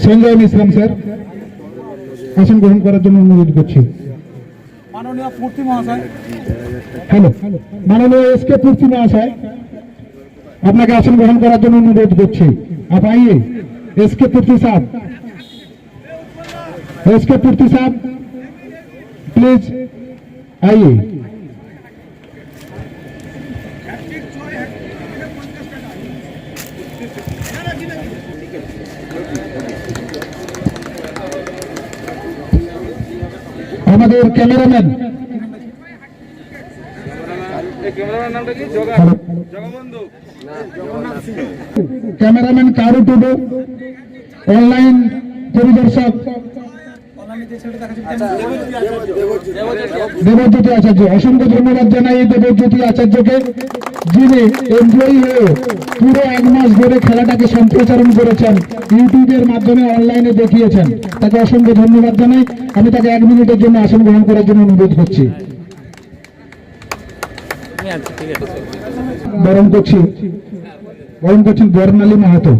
Sanjay মিশ্রম sir আসন গ্রহণ করার জন্য অনুরোধ করছি। माननीय पूर्ति महाशय, हेलो माननीय एसके पूर्ति महाशय আপনাকে আসন গ্রহণ করার জন্য অনুরোধ করছি। आप आइए एसके पूर्ति साहब, एसके पूर्ति साहब प्लीज आइए। আমাদের ক্যামেরাম্যান ক্যামেরাম্যান কারু টুডু, অনলাইন পরিদর্শক দেবজ্যোতি আচার্য, অসংখ্য ধন্যবাদ জানাই এই দেবজ্যোতি আচার্যকে, যিনি এমপ্লয়ি হয়ে পুরো 1 মাস ধরে খেলাটাকে সম্প্রচারণ করেছেন, ইউটিউবের মাধ্যমে অনলাইনে দেখিয়েছেন। তাকে অসংখ্য ধন্যবাদ জানাই। আমি তাকে 1 মিনিটের জন্য আসন গ্রহণ করার জন্য অনুরোধ করছি। বরণ করছেন বর্ণালী মাহাতো।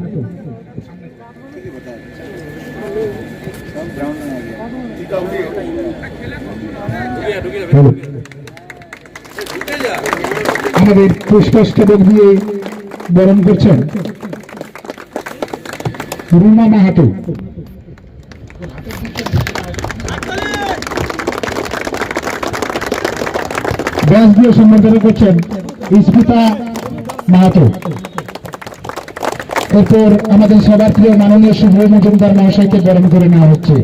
আমাদের পুষ্পস্তবক দিয়ে বরণ করছেন রুমা মাহাতো। ব্যাস দিয়ে সম্বর্ধনা করছেন ইস্পিতা মাহাতো। এরপর আমাদের সবার প্রিয় মাননীয় শুভ মজুমদার মহাশয়কে বরণ করে নেওয়া হচ্ছে,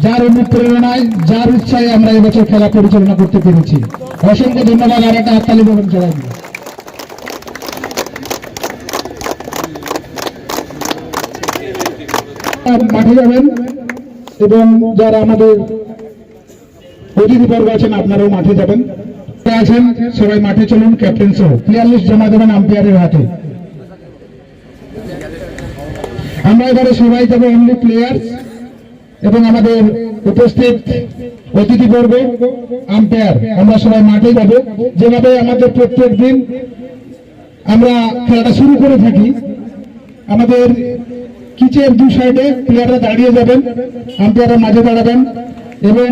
যার অনুপ্রেরণায় যার উৎসাহে আমরা এবছর খেলা পরিচালনা করতে পেরেছি। অসংখ্য ধন্যবাদ। আর একটা হাততালি বরণ সবাই মাঠে যাবেন, এবং যারা আমাদের অতিথিবর্গ আছেন আপনারাও মাঠে যাবেন। আছেন সবাই মাঠে চলুন, ক্যাপ্টেন সহ প্লেয়ার লিস্ট জমা দেবেন আম্পায়ারের হাতে। আমরা এবারে সবাই যাবো অনলি প্লেয়ার্স, এবং আমাদের উপস্থিত অতিথিবর্গ আম্পায়ার, আমরা সবাই মাঠে যাব। যেভাবে আমাদের প্রত্যেক দিন আমরা খেলাটা শুরু করে থাকি, আমাদের কিচের 2 সাইডে প্লেয়াররা দাঁড়িয়ে যাবেন, আম্পায়াররা মাঝে দাঁড়াবেন, এবং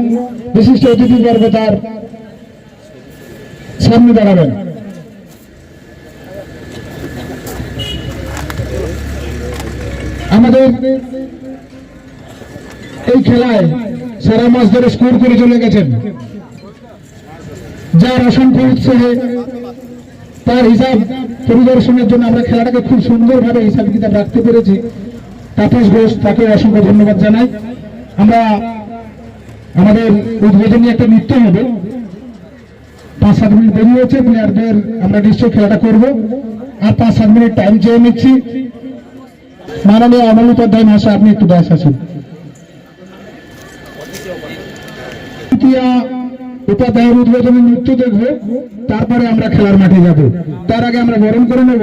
বিশিষ্ট অতিথিবর্গ তার সামনে দাঁড়াবেন। আমাদের এই খেলায় সারা মাস ধরে স্কোর করে চলে গেছেন, যার অসংখ্য উৎসাহে তার হিসাব পরিদর্শনের জন্য আমরা খেলাটাকে খুব সুন্দরভাবে হিসাব কিতাব রাখতে পেরেছি। তাপস ঘোষ, তাকে অসংখ্য ধন্যবাদ জানাই। আমরা আমাদের উদ্বোধনী একটা নৃত্য হবে, 5-7 মিনিট দেরি হয়েছে, প্লেয়ারদের আমরা নিশ্চয়ই খেলাটা করব। আর 5-7 মিনিট টাইম চেয়ে নিচ্ছি। মাননীয় অমল উপাধ্যায় মহাশয়, আপনি একটু ব্যাস আসুন। উপাধ্যায়ের উদ্বোধনী নৃত্য দেখব, তারপরে আমরা খেলার মাঠে যাব। তার আগে আমরা বরণ করে নেব।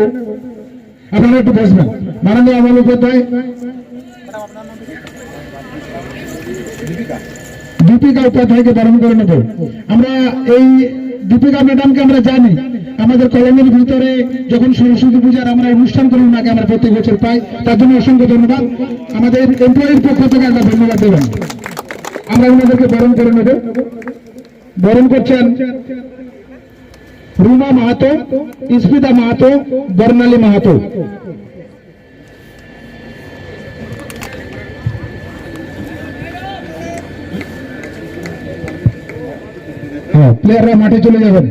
আপনারা একটু বসবেন। মাননীয় অমল উপাধ্যায়, দীপিকা উপাধ্যায়কে বরণ করে নেব। আমরা এই দীপিকা ম্যাডামকে আমরা জানি, আমাদের কলেজের ভিতরে যখন সরস্বতী পূজার আমরা অনুষ্ঠান করি, ওনাকে আমরা প্রত্যেক বছর পাই, তার জন্য অসংখ্য ধন্যবাদ। আমাদের এমপ্লয়ির পক্ষ থেকে একটা ধন্যবাদ দেবেন। আমরা ওনাদেরকে বরণ করে নেব। বরণ করছেন রুমা মাহাতো, ইস্পিতা মাহাতো, বর্ণালী মাহাতো। হ্যাঁ, প্লেয়াররা মাঠে চলে যাবেন।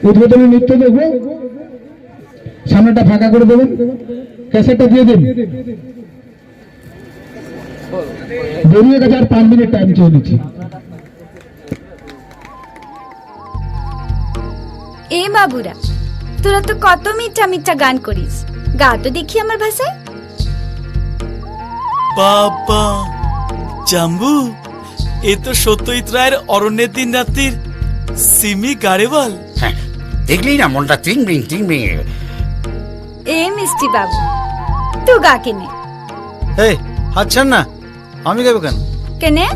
উদ্বোধনী নৃত্য দেখব, সামনেটা ফাঁকা করে দেবেন, ক্যাসেটটা দিয়ে দিন। বেরিয়ে গেছে, আর 5 মিনিট টাইম চেয়ে নিচ্ছি। এ বাবুরা, তোরা তো কত মিঠা মিঠা গান করিস, গা তো দেখি আমার ভাষায়। বাবা জাম্বু, এ তো সত্যজিৎ রায়ের অরণ্যের দিন রাত্রির সিমি গাড়েওয়াল। হ্যাঁ, দেখলি না মনটা টিংবিং টিংবিং। এ মিষ্টি বাবু, তুই গা কেনে? এই হাত ছাড় না, আমি গাইবো কেন? কেনে?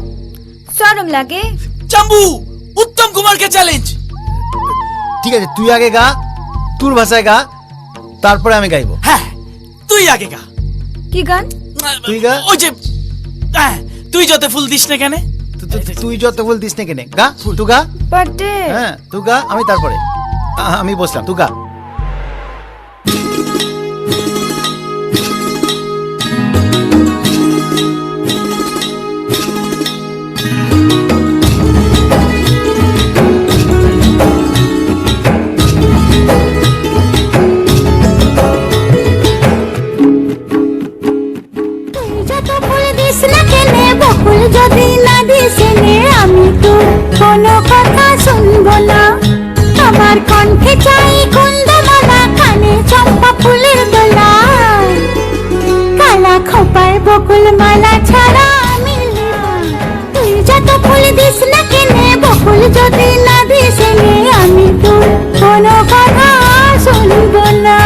শরম লাগে? জাম্বু, উত্তম কুমারকে চ্যালেঞ্জ। ঠিক আছে, তুই আগে গা, তোর ভাষায় গা, তারপরে আমি গাইবো। হ্যাঁ, তুই আগে গা। কি গান? তুই গা। ওই যে তুই যত ফুল দিস না কেন। তুই যত বল দিস না কেনে, গা, তুই গা। বার্থডে। হ্যাঁ, তুই গা, আমি তারপরে। আমি বসলাম, তুই গা। যত ফুল দিস না কেনে, বকুল যদি না দিস নে, আমি তোর কোনো কথা শুনবো না। আমার কণ্ঠে চাই কুন্দমালা, কানে চম্পা ফুলের দোলা, কালা খোপায় বকুল মালা ছাড়া আমি নেব না। তুই যত ফুল দিস না কেনে, বকুল যদি না দিস নে, আমি তোর কোনো কথা শুনবো না।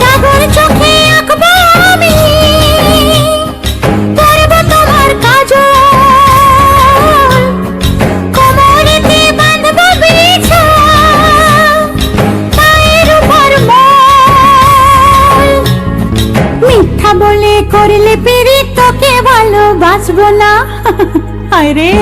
ডাগর চোখে আঁকবো আমি, করবো তোমার কাজল, কোমরেতে বাঁধবো বিছা, পায়ের উপর মল। মিথ্যা বলে করলে পিরিত, তোকে ভালোবাসবো না। হায় রে,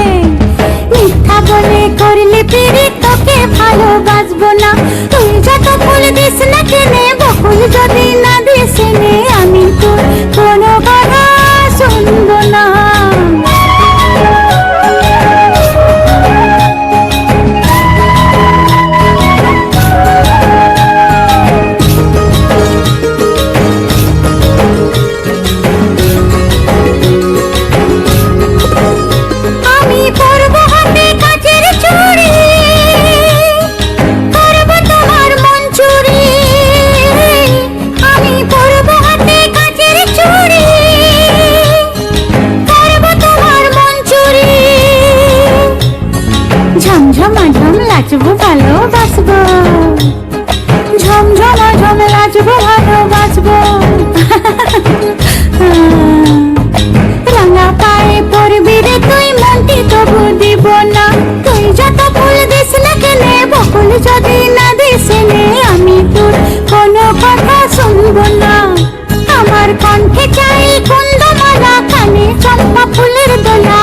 মিথ্যা বলে করলে পিরিত, তোকে ভালোবাসবো না। তুই যত ফুল দিস না কেনে, বকুল যদি না দিস নে, আমি তোর কোনো কথা শুনবো না। আমি পরবো হাতে কাচের চুড়ি, করবো তোমার মন চুরি। আমি পরবো হাতে কাচের চুড়ি, করবো তোমার মন চুরি। ঝমঝমা ঝম লাচবো ভালোবাসবো, ঝমঝমা ঝম লাচবো ভালোবাসবো। রাঙা পায়ে পড়বি রে তুই, মনটি তবু দিব না। তুই যত ফুল দিস না কেনে, বকুল যদি না দিস নে, আমি তোর কোনো কথা শুনবো না। আমার কণ্ঠে চাই কুন্দমালা, কানে চম্পা ফুলের দোলা,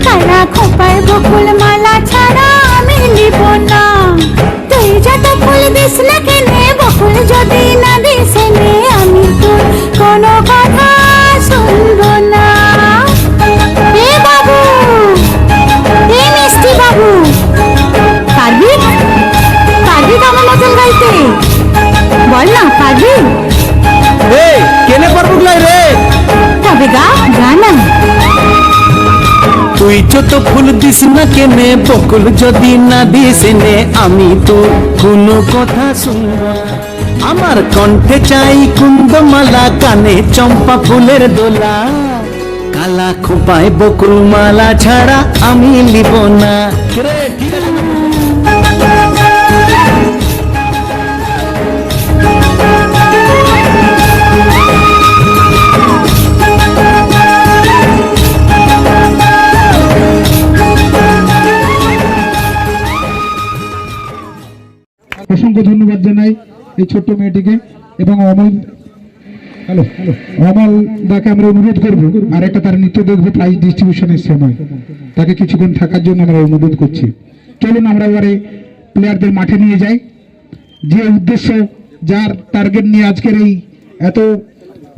কালা খোপায় বকুল মালা ছাড়া আমি নিব না। তুই যত ফুল দিস না কেনে, বকুল যদি না দিস নে, আমি তোর কোনো কথা শুনবো না। এ বাবু, এ মিষ্টি বাবু, পারবি পারবি তো আমার মতন গাইতে? বল না, পারবি? রে, কেনে পারবো লাই রে? তবে গা, গা না। তুই যত ফুল দিস না কেনে, বকুল যদি না দিস নে, আমি তো কোনো কথা শুনব না। আমার কণ্ঠে চাই কুন্দমালা, কানে চম্পা ফুলের দোলা, কালা খোপায় বকুল মালা ছাড়া আমি নিব না। অসংখ্য ধন্যবাদ জানাই এই ছোট্ট মেয়েটিকে এবং অমল দাকে আমরা অনুরোধ করবো, আর একটা তার নৃত্য দেখবো প্রাইজ ডিস্ট্রিবিউশনের সময়, তাকে কিছুক্ষণ থাকার জন্য আমরা অনুরোধ করছি। চলুন আমরা এবারে প্লেয়ারদের মাঠে নিয়ে যাই। যে উদ্দেশ্য, যার টার্গেট নিয়ে আজকের এই এত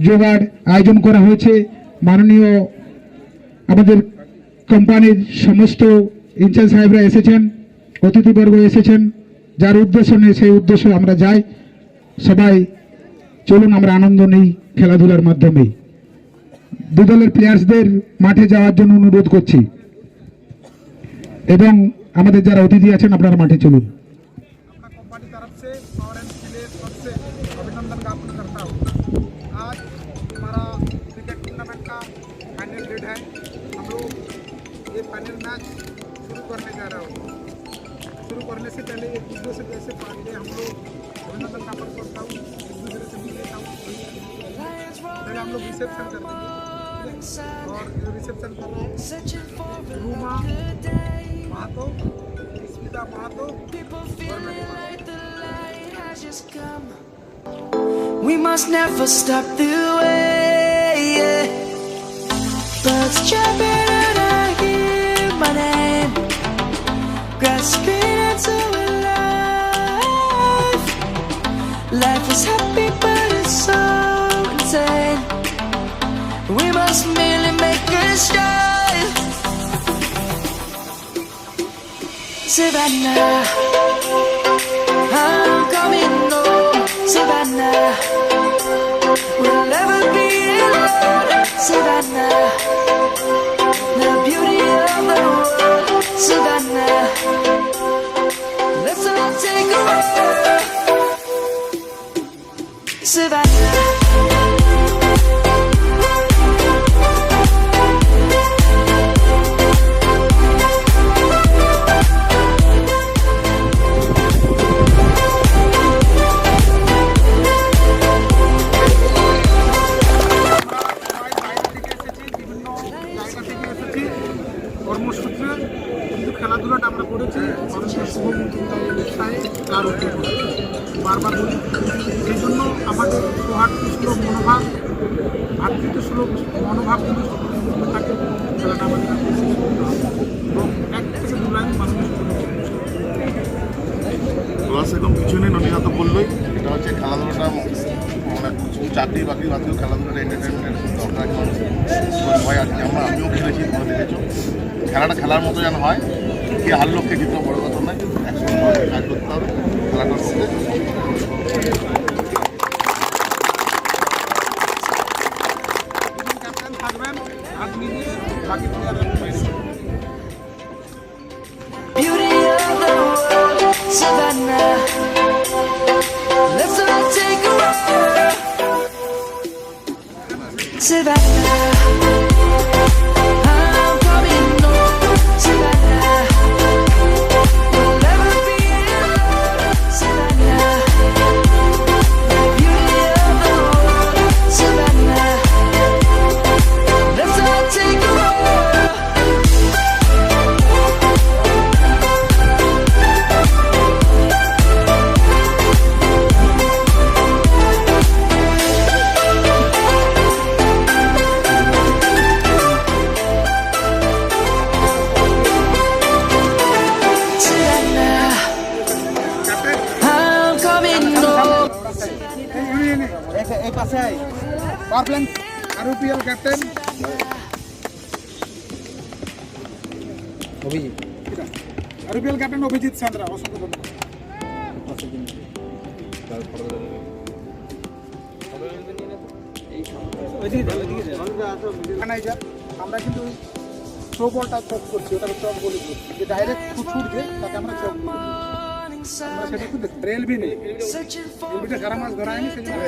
জোগাড় আয়োজন করা হয়েছে, মাননীয় আমাদের কোম্পানির সমস্ত ইনচার্জ সাহেবরা এসেছেন, অতিথিবর্গ এসেছেন, যার উদ্দেশ্য নেই সেই উদ্দেশ্যে আমরা যাই। সবাই চলুন আমরা আনন্দ নেই খেলাধুলার মাধ্যমেই। দু দলের প্লেয়ার্সদের মাঠে যাওয়ার জন্য অনুরোধ করছি এবং আমাদের যারা অতিথি আছেন আপনারা মাঠে চলুন। कंपनी तरफ से और प्लेयर तरफ से अभिनंदन ज्ञापन करता हूँ। आज हमारा क्रिकेट टूर्नामेंट का फाइनल डेट है। हम लोग ये हम लोग रिसेप्शन कर देंगे, और रिसेप्शन कर रहे हैं रूमा महतो, स्मिता महतो और मैं We must never stop the way, yeah. Birds chirping and I hear my name, grasping into life. Life is happy but it's so insane. We must merely make a start. Savannah, I'm coming home. Savannah, we'll never be alone. Savannah, the beauty of the world. Savannah, let's all take a walk. Savannah. কর্মসূত্রে কিন্তু খেলাধুলাটা আমরা করেছি মানুষের শুভমঙ্গলের উৎসাহে তার উঠে বারবার বলি। এই জন্য আমাদের সৌহার্দ্যসুলভ মনোভাব, ভ্রাতৃত্বসুলভ মনোভাব কিন্তু সকলের মধ্যে থাকে। খেলাটা আমাদের এবং 1 থেকে 2 লাইন মানুষের ক্লাস একদম কিছু নেই, ননীরা তো বললোই। এটা হচ্ছে খেলাধুলাটা মানে চাকরি বাকরি বাদ দিয়েও খেলাধুলাটা এন্টারটেনমেন্টের দরকার আছে মানুষের। ভয় আজকে আমিও খেলেছি, তোমরা দেখেছো। খেলাটা খেলার মতো যেন হয়, কে হারলো কে জিতলো বড় কথা নয়, একসঙ্গে কাজ করতে হবে খেলাটার মধ্যে। ক্যাপ্টেন থাকবেন, হাত মিলিয়ে বাকি প্লেয়ারের বাইরে। Beauty of the world, Savannah. Let's all take a walk. Savannah, I'm coming home. Savannah, we'll never be alone. Savannah, beauty of the world. Savannah, let's all take a walk. I'm coming home. এই পাশে power plan RPL captain Abhijit, RPL captain Abhijit Sandra. অসংখ্য ধন্যবাদ। Manager, আমরা কিন্তু throw বলটা চক করছি, ওটাকে চক বলে বলছি, যে ডাইরেক্ট ছুটবে তাকে আমরা চক বলি। আমরা সেটা কিন্তু রেল भी নেই, এলবিটা সারা মাছ ধরা হয়নি, সেজন্য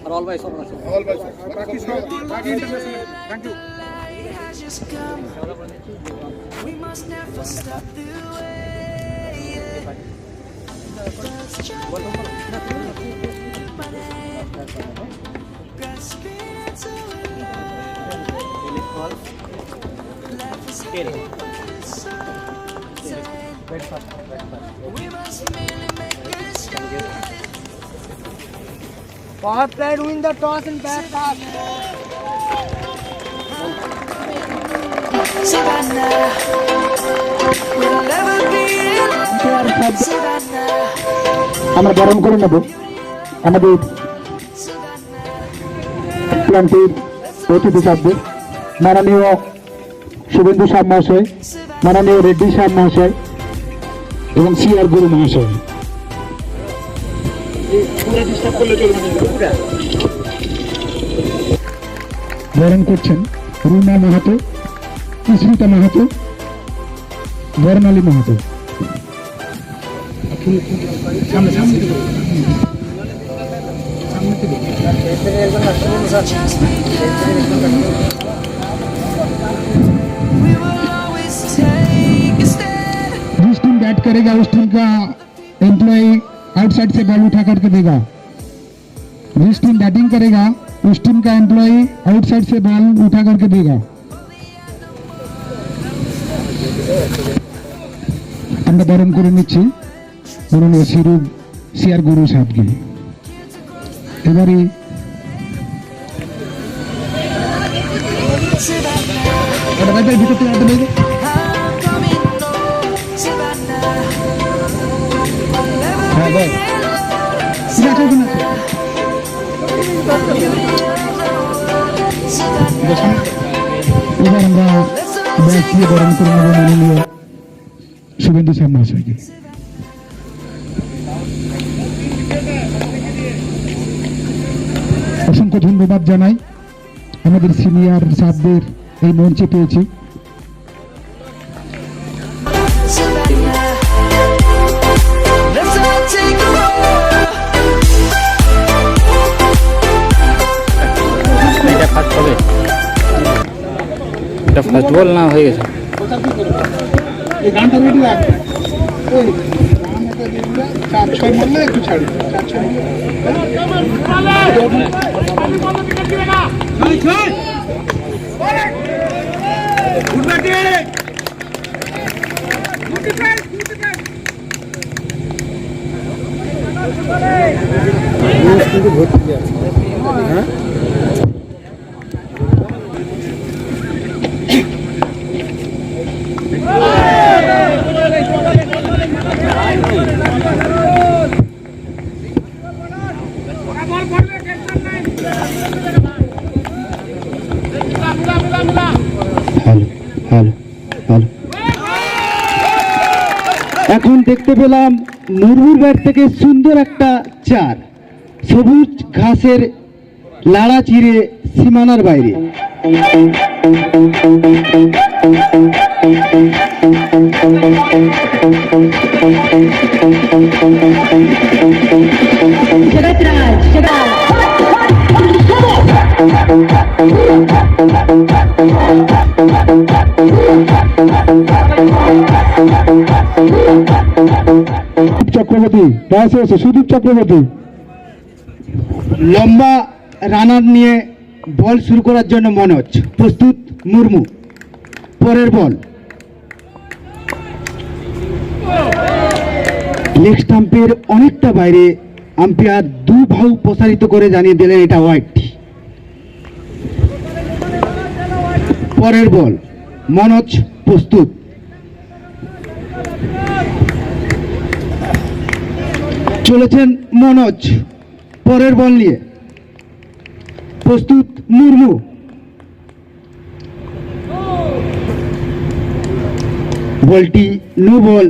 আর অল বাই সব আছে, অল বাই বাকি সব বাকি international. Thank you. We must never stop the way. Power play win the toss and bat pass. Savannah, we'll never be alone. Savannah, আমরা বরণ করে নেব আমাদের প্ল্যান্টের অতিথি সাহেবদের, মাননীয় শুভেন্দু সাহেব মহাশয়, মাননীয় রেড্ডি সাহেব মহাশয় এবং সিআর গুরু মহাশয়। বরণ করছেন Runa Mahato, Susmita Mahato, Barnali Mahato. we will always take a stand. जिस टीम बैट करेगा उस टीम का एम्प्लॉय आउटसाइड से बॉल उठा करके देगा। जिस टीम बैटिंग करेगा उस टीम का एम्प्लॉई आउटसाइड से बॉल उठा करके देगा। আমরা বরণ করে নিচ্ছি মাননীয় সিআর গুরু সাহেবকে। এবারে ভিতর থেকে আনতে দেবে। হ্যাঁ ভাই ঠিক আছে ওখানে আছে। এবার আমরা ব্যাগ দিয়ে বরণ করে নেব মাননীয় শুভেন্দু স্যার মহাশয়কে। অসংখ্য ধন্যবাদ জানাই আমাদের সিনিয়র স্যারদের এই মঞ্চে পেয়েছি। এটা ফার্স্ট হবে, এটা ফার্স্ট বল না হয়ে গেছে। এই গানটা রেডি রাখ। ওই চার ছয় মারলে একটু ছাড়ি, চার ছয় এখন দেখতে পেলাম মুরমুর ব্যাট থেকে সুন্দর একটা চার, সবুজ ঘাসের লাড়া চিরে সীমানার বাইরে। চক্রবর্তী বয়সে এসে সুদীপ চক্রবর্তী লম্বা রানার নিয়ে বল শুরু করার জন্য মনোজ প্রস্তুত। মুর্মু পরের বল, লেগ স্টাম্পের অনেকটা বাইরে, আম্পায়ার দু বাহু প্রসারিত করে জানিয়ে দিলেন এটা ওয়াইড। পরের বল, মনোজ প্রস্তুত। চলেছেন মনোজ পরের বল নিয়ে, প্রস্তুত মুর্মু। বলটি no ball,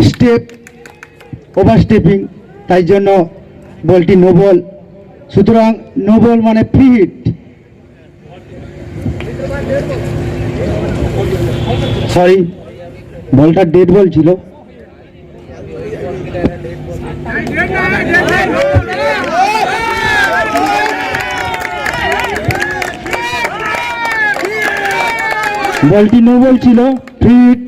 step over stepping, তাই জন্য বলটি নো বল। সুতরাং নো বল মানে ফ্রি হিট। সরি, বলটা ডেড বল ছিল। বলটি নো বল ছিল, ফ্রি হিট।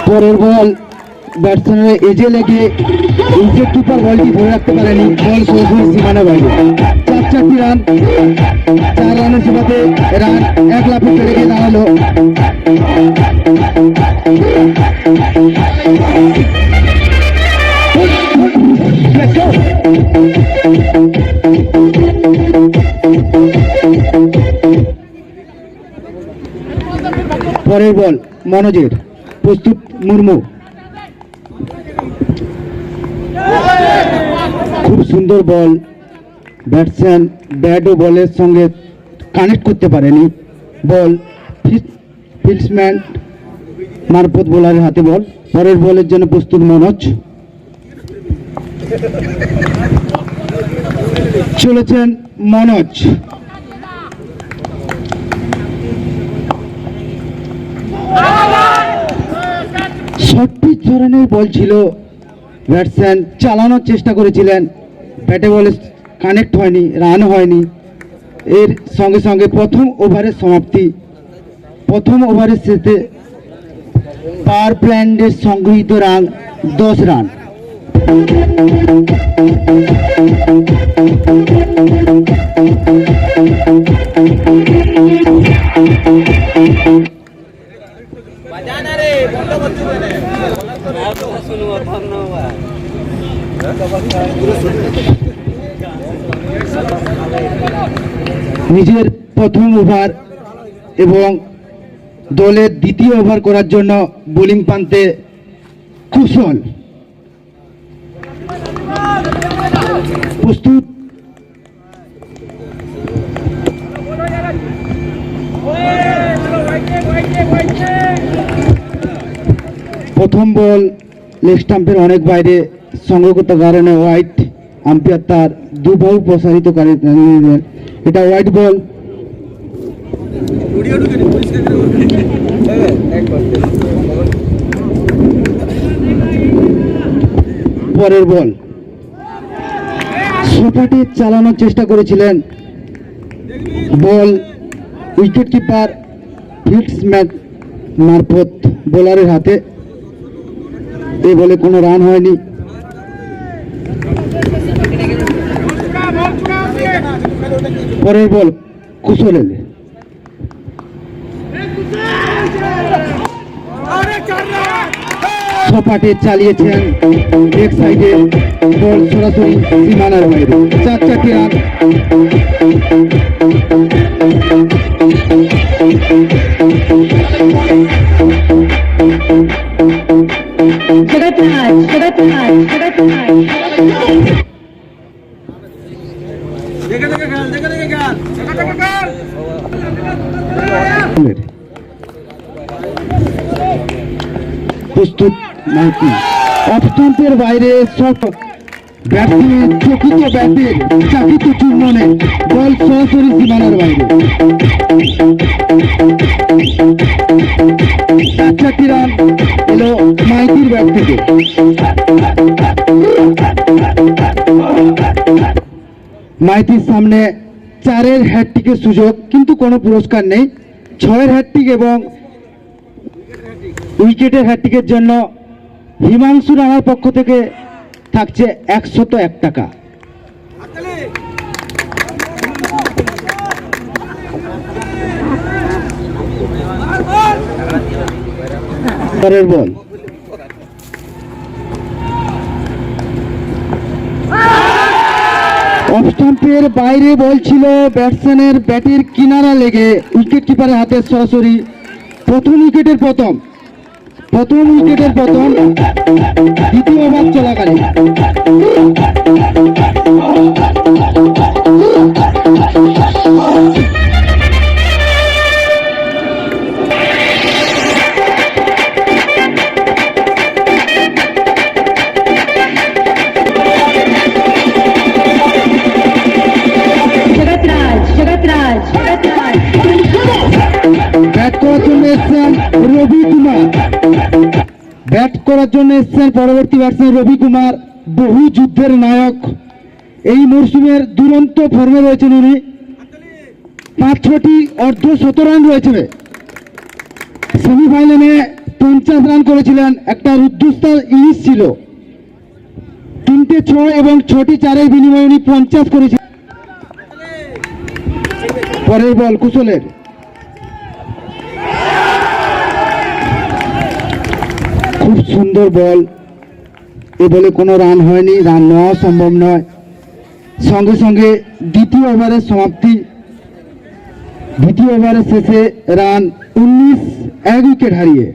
পরের বল ব্যাটসম্যানের এজে লেগে উইকেট কিপার বলটি ধরে রাখতে পারেনি, বল সরাসরি সীমানা বাইরে। 4 রান, 4 রানের সুবাদে রান 1 লাফে চলে গিয়ে দাঁড়ালো। পরের বল মনোজের, প্রস্তুত মুর্মু। খুব সুন্দর বল, ব্যাটসম্যান ব্যাট ও বলের সঙ্গে কানেক্ট করতে পারেনি। বল ফিল্ডসম্যান মারফত বোলারের হাতে বল। পরের বলের জন্য প্রস্তুত মনোজ। চলেছেন মনোজ। শর্ট পিচ ধরনের বল ছিল, ব্যাটসম্যান চালানোর চেষ্টা করেছিলেন, ব্যাটে বলে কানেক্ট হয়নি, রান হয়নি। এর সঙ্গে সঙ্গে প্রথম ওভারের সমাপ্তি। প্রথম ওভারের শেষে পাওয়ার প্ল্যান্টের সংগৃহীত রান 10 রান। নিজের প্রথম ওভার এবং দলের দ্বিতীয় ওভার করার জন্য বোলিং প্রান্তে কুশল। প্রস্তুত। প্রথম বল লেগ স্টাম্পের অনেক বাইরে সংগ্রহগত কারণে হোয়াইট। আম্পায়ার তার দুবাহু প্রসারিত করে এটা হোয়াইট বল। পরের বল সপাটে চালানোর চেষ্টা করেছিলেন, বল উইকেট কিপার ফিটস মারফত বোলারের হাতে। এই বলে কোনো রান হয়নি। পরের বল কুশলের সপাটে চালিয়েছেন এক সাইডে, বল সরাসরি সীমানার বাইরে। 4 রান। প্রস্তুত মাইতি। অফ স্টাম্পের বাইরে সব ব্যাটসম্যান চকিত ব্যাটের চাকিত চূর্ণনে বল সরাসরি সীমানার বাইরে। 4 রান এলো মাইতির ব্যাট থেকে। মাইতির সামনে 4-এর হ্যাটট্রিকের সুযোগ, কিন্তু কোনো পুরস্কার নেই। 6-এর হ্যাটট্রিক এবং উইকেটের হ্যাটট্রিকের জন্য হিমাংশু রানার পক্ষ থেকে থাকছে 101 টাকা। পরের বল অফ স্টাম্পের বাইরে বল ছিল, ব্যাটসম্যানের ব্যাটের কিনারা লেগে উইকেট কিপারের হাতে সরাসরি। প্রথম উইকেটের পতন দ্বিতীয় ওভার চলাকালীন। ব্যাট করার জন্য এসছেন রবি কুমার। পরবর্তী ব্যাটসম্যান রবি কুমার, বহু যুদ্ধের নায়ক। এই মরসুমের দুরন্ত ফর্মে রয়েছেন উনি। 5-6টি অর্ধ-শতরান রয়েছে। সেমিফাইনালে 50 রান করেছিলেন। একটা রুদ্ধশ্বাস ইনিংস ছিল। 3টে 6 এবং 6টি 4-এর বিনিময়ে উনি 50 করেছিলেন। পরের বল কুশলের। খুব সুন্দর বল। এ বলে কোনো রান হয়নি, রান নেওয়া সম্ভব নয়। সঙ্গে সঙ্গে দ্বিতীয় ওভারের সমাপ্তি। দ্বিতীয় ওভারের শেষে রান 19, 1 উইকেট হারিয়ে।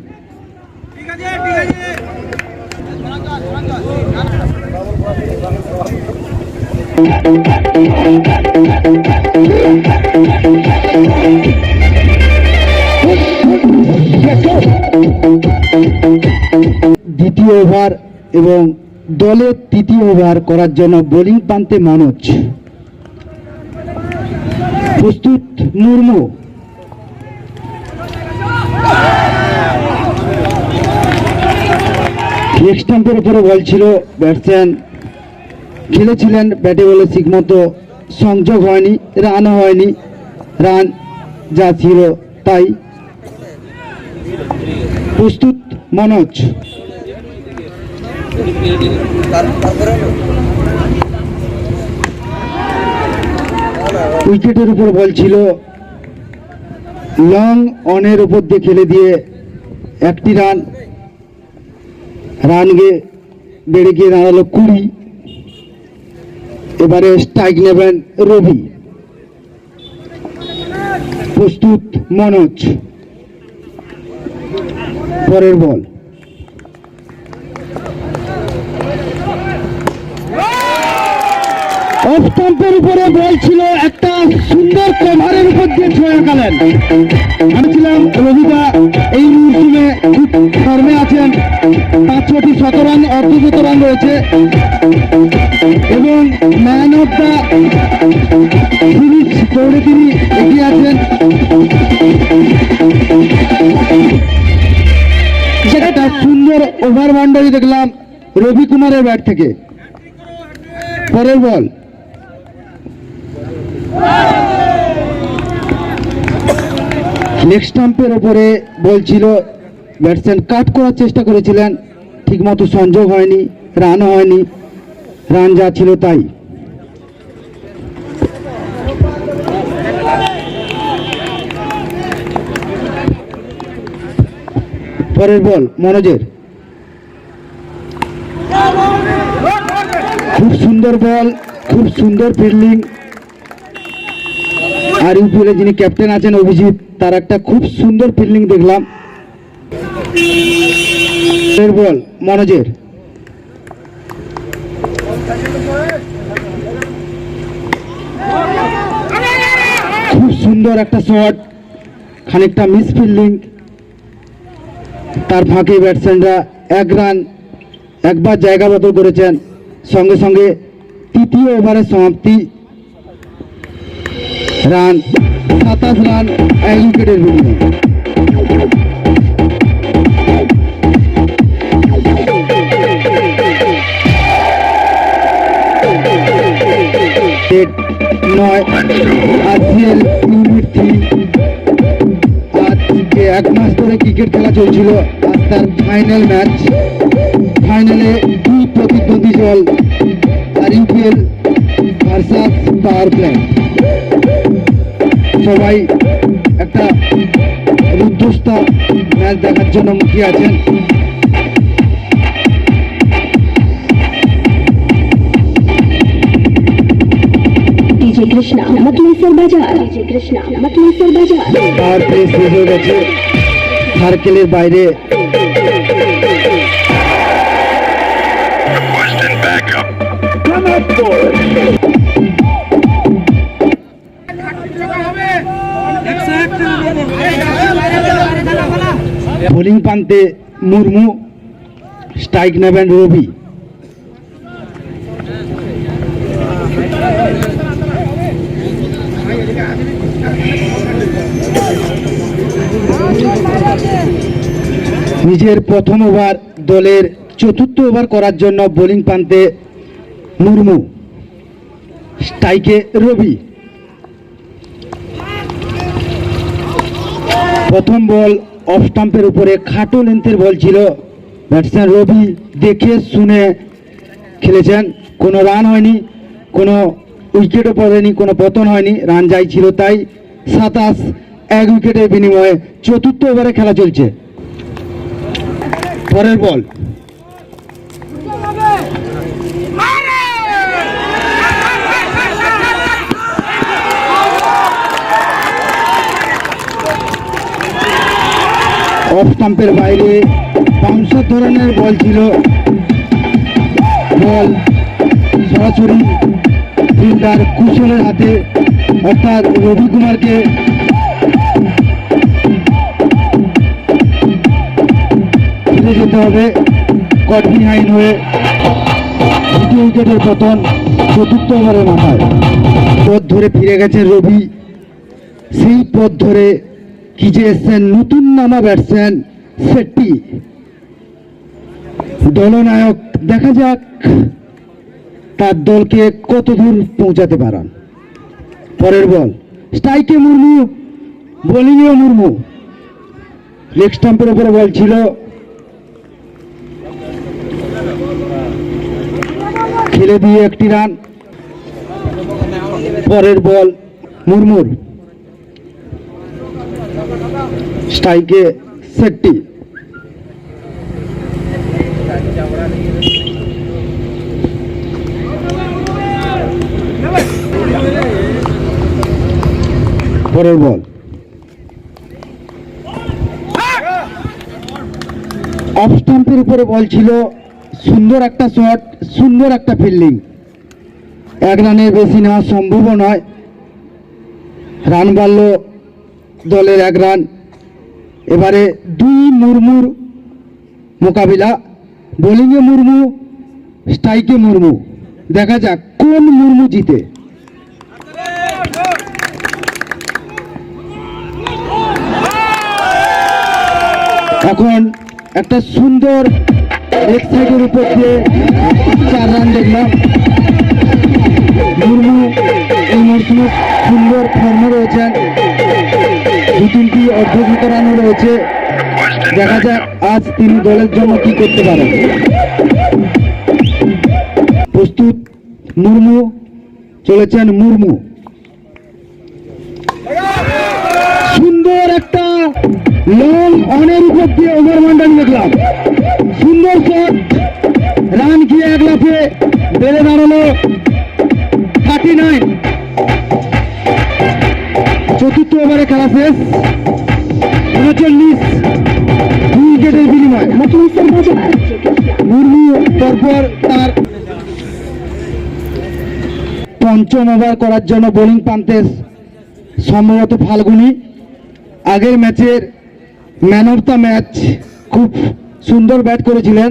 দ্বিতীয় ওভার এবং দলের তৃতীয় ওভার করার জন্য বোলিং প্রান্তে মনোজ। প্রস্তুত মুর্মু। লেগ স্টাম্পের উপরে বল ছিল, ব্যাটসম্যান খেলেছিলেন ব্যাটে বলে ঠিকমতো সংযোগ হয়নি, রান হয়নি, রান যা ছিল তাই। প্রস্তুত মনোজ। উইকেটের উপর বল ছিল, লং অনের উপর দিয়ে খেলে দিয়ে একটি রান, বেড়ে গিয়ে দাঁড়ালো 20। এবারে স্ট্রাইক নেবেন রবি। প্রস্তুত মনোজ। পরের বল, অফ স্টাম্পের উপরে বল ছিল, একটা সুন্দর কভারের উপর দিয়ে ছয় গেলেন। আমি ছিলাম রবিদা এই মৌসুমে খুব ফর্মে আছেন, 5টি শতরান অর্ধশতরান রয়েছে এবং ম্যান অফ দ্য সিরিজ দৌড়ে তিনি এগিয়ে আছেন। একটা সুন্দর ওভার বাউন্ডারি দেখলাম রবি কুমারের ব্যাট থেকে। পরের বল, লেগ স্টাম্পের ওপরে বল ছিল, ব্যাটসম্যান কাট করার চেষ্টা করেছিলেন, ঠিকমতো সংযোগ হয়নি, রানও হয়নি, রান যা ছিল তাই। পরের বল মনোজের, খুব সুন্দর বল, খুব সুন্দর ফিল্ডিং। আর ইউপিএলে যিনি ক্যাপ্টেন আছেন অভিজিৎ, তার একটা খুব সুন্দর ফিল্ডিং দেখলাম। বল মনোজের, খুব সুন্দর একটা শট, খানিকটা মিস ফিল্ডিং। তার ফাঁকে ব্যাটসম্যানরা 1 রান একবার জায়গা বদল করেছেন, সঙ্গে সঙ্গে 3য় ওভারের সমাপ্তি। রান 27 রান 1 উইকেটের বিনিময়ে। IPL ইউনিট 3 আজকে 1 মাস ধরে ক্রিকেট খেলা চলছিল, আজ তার ফাইনাল ম্যাচ। ফাইনালে 2 প্রতিদ্বন্দ্বী দল, আর ইউপিএল ভার্সাস পাওয়ার প্লে। সবাই একটা রুদ্ধস্থ ম্যাচ দেখার জন্য মুখিয়ে আছেন। डीजे कृष्णा मतलेसर बाजार, डीजे कृष्णा मतलेसर बाजार। পাওয়ার প্লে শেষ হয়ে গেছে, সার্কেলের বাইরে। বোলিং প্রান্তে মুর্মু, স্ট্রাইক নেবেন রবি। নিজের প্রথম ওভার দলের 4র্থ ওভার করার জন্য বোলিং প্রান্তে মুর্মু, স্ট্রাইকে রবি। প্রথম বল অফ স্টাম্পের উপরে খাটো লেন্থের বল ছিল, ব্যাটসম্যান রবি দেখে শুনে খেলেছেন, কোনো রান হয়নি, কোনো উইকেটও পড়েনি, কোনো পতন হয়নি, রান যাই ছিল তাই। 27 1 উইকেটের বিনিময়ে 4র্থ ওভারে খেলা চলছে। পরের বল, অফ স্টাম্পের বাইরে বাউন্সার ধরনের বল ছিল, বল সরাসরি ফিল্ডার কুশলের হাতে, অর্থাৎ রবি কুমারকে ফিরে যেতে হবে কট বিহাইন্ড হয়ে। 2 উইকেটের পতন 4র্থ ওভারের মাথায়। পথ ধরে ফিরে গেছে রবি, সেই পথ ধরে কি যে এসছেন নতুন নামা ব্যাটসম্যান শেট্টি, দলনায়ক। দেখা যাক তার দলকে কত দূর পৌঁছাতে পারেন। পরের বল স্ট্রাইকে মুর্মু, বোলিংয়েও মুর্মু। লেগ স্টাম্পের উপরে বল ছিল, খেলে দিয়ে একটি রান। পরের বল মুর্মুর, স্ট্রাইকে সেটটি। পরের বল অফ স্টাম্পের উপরে বল ছিল, সুন্দর একটা শট, সুন্দর একটা ফিল্ডিং। এক রানের বেশি নেওয়া সম্ভব নয়। রান বাড়ল দলের 1 রান। এবারে 2 মুর্মুর মোকাবিলা, বোলিংয়ে মুর্মু, স্ট্রাইকে মুর্মু। দেখা যাক কোন মুর্মু জিতে। এখন একটা সুন্দর লেগ সাইডের উপর দিয়ে 4 রান দেখলাম। মুর্মু এই মরশুমে সুন্দর ফর্মে রয়েছেন, 2-3টি অর্ধশত রানও রয়েছে। দেখা যাক আজ তিনি দলের জন্য কি করতে পারেন। প্রস্তুত মুর্মু, চলেছেন মুর্মু। সুন্দর একটা লং অনের উপর দিয়ে ওভার মান্ডাল দেখলাম, সুন্দর শট। রান গিয়ে 1 লাফে বেড়ে দাঁড়ালো 39। চতুর্থ ওভারে খেলা শেষ, 39 2 উইকেটের বিনিময়। মুর্মু পরপর তার 5ম ওভার করার জন্য বোলিং প্রান্তে সম্ভবত ফাল্গুনি। আগের ম্যাচের ম্যান অফ দ্য ম্যাচ, খুব সুন্দর ব্যাট করেছিলেন।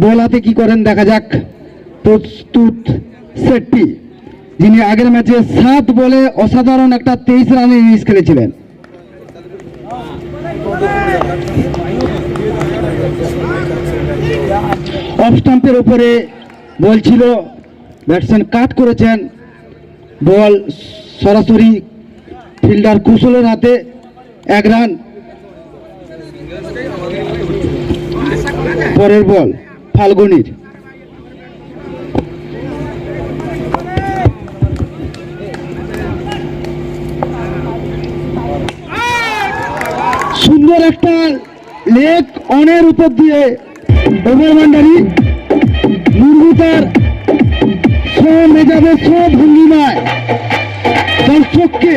বল হাতে কি করেন দেখা যাক। প্রস্তুত সেটটি, যিনি আগের ম্যাচে 7 বলে অসাধারণ একটা 23 রানের ইনিংস খেলেছিলেন। অফ স্টাম্পের উপরে বল ছিল, ব্যাটসম্যান কাট করেছেন। বল সরাসরি ফিল্ডার কুশলের হাতে, 1 রান। পরের বল ফাল্গুনির, সুন্দর একটা লেগ অনের উপর দিয়ে ওভার বাউন্ডারি। মুর্মু তার মেজাজে ভঙ্গিমায় দর্শককে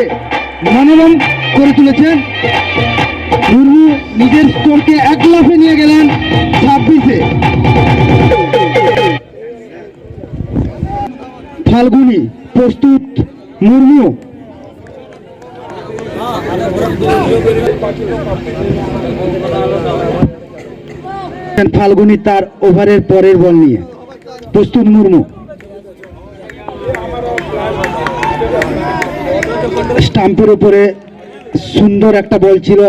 মনোরম করে তুলেছেন। মুর্মু নিজের স্কোরকে 1 লাফে নিয়ে গেলেন 26-এ। ফাল্গুনি প্রস্তুত মুর্মু, ফাল্গুনি তার ওভারের পরের বল নিয়ে প্রস্তুত মুর্মু। স্টাম্পের উপরে সুন্দর একটা বল ছিল,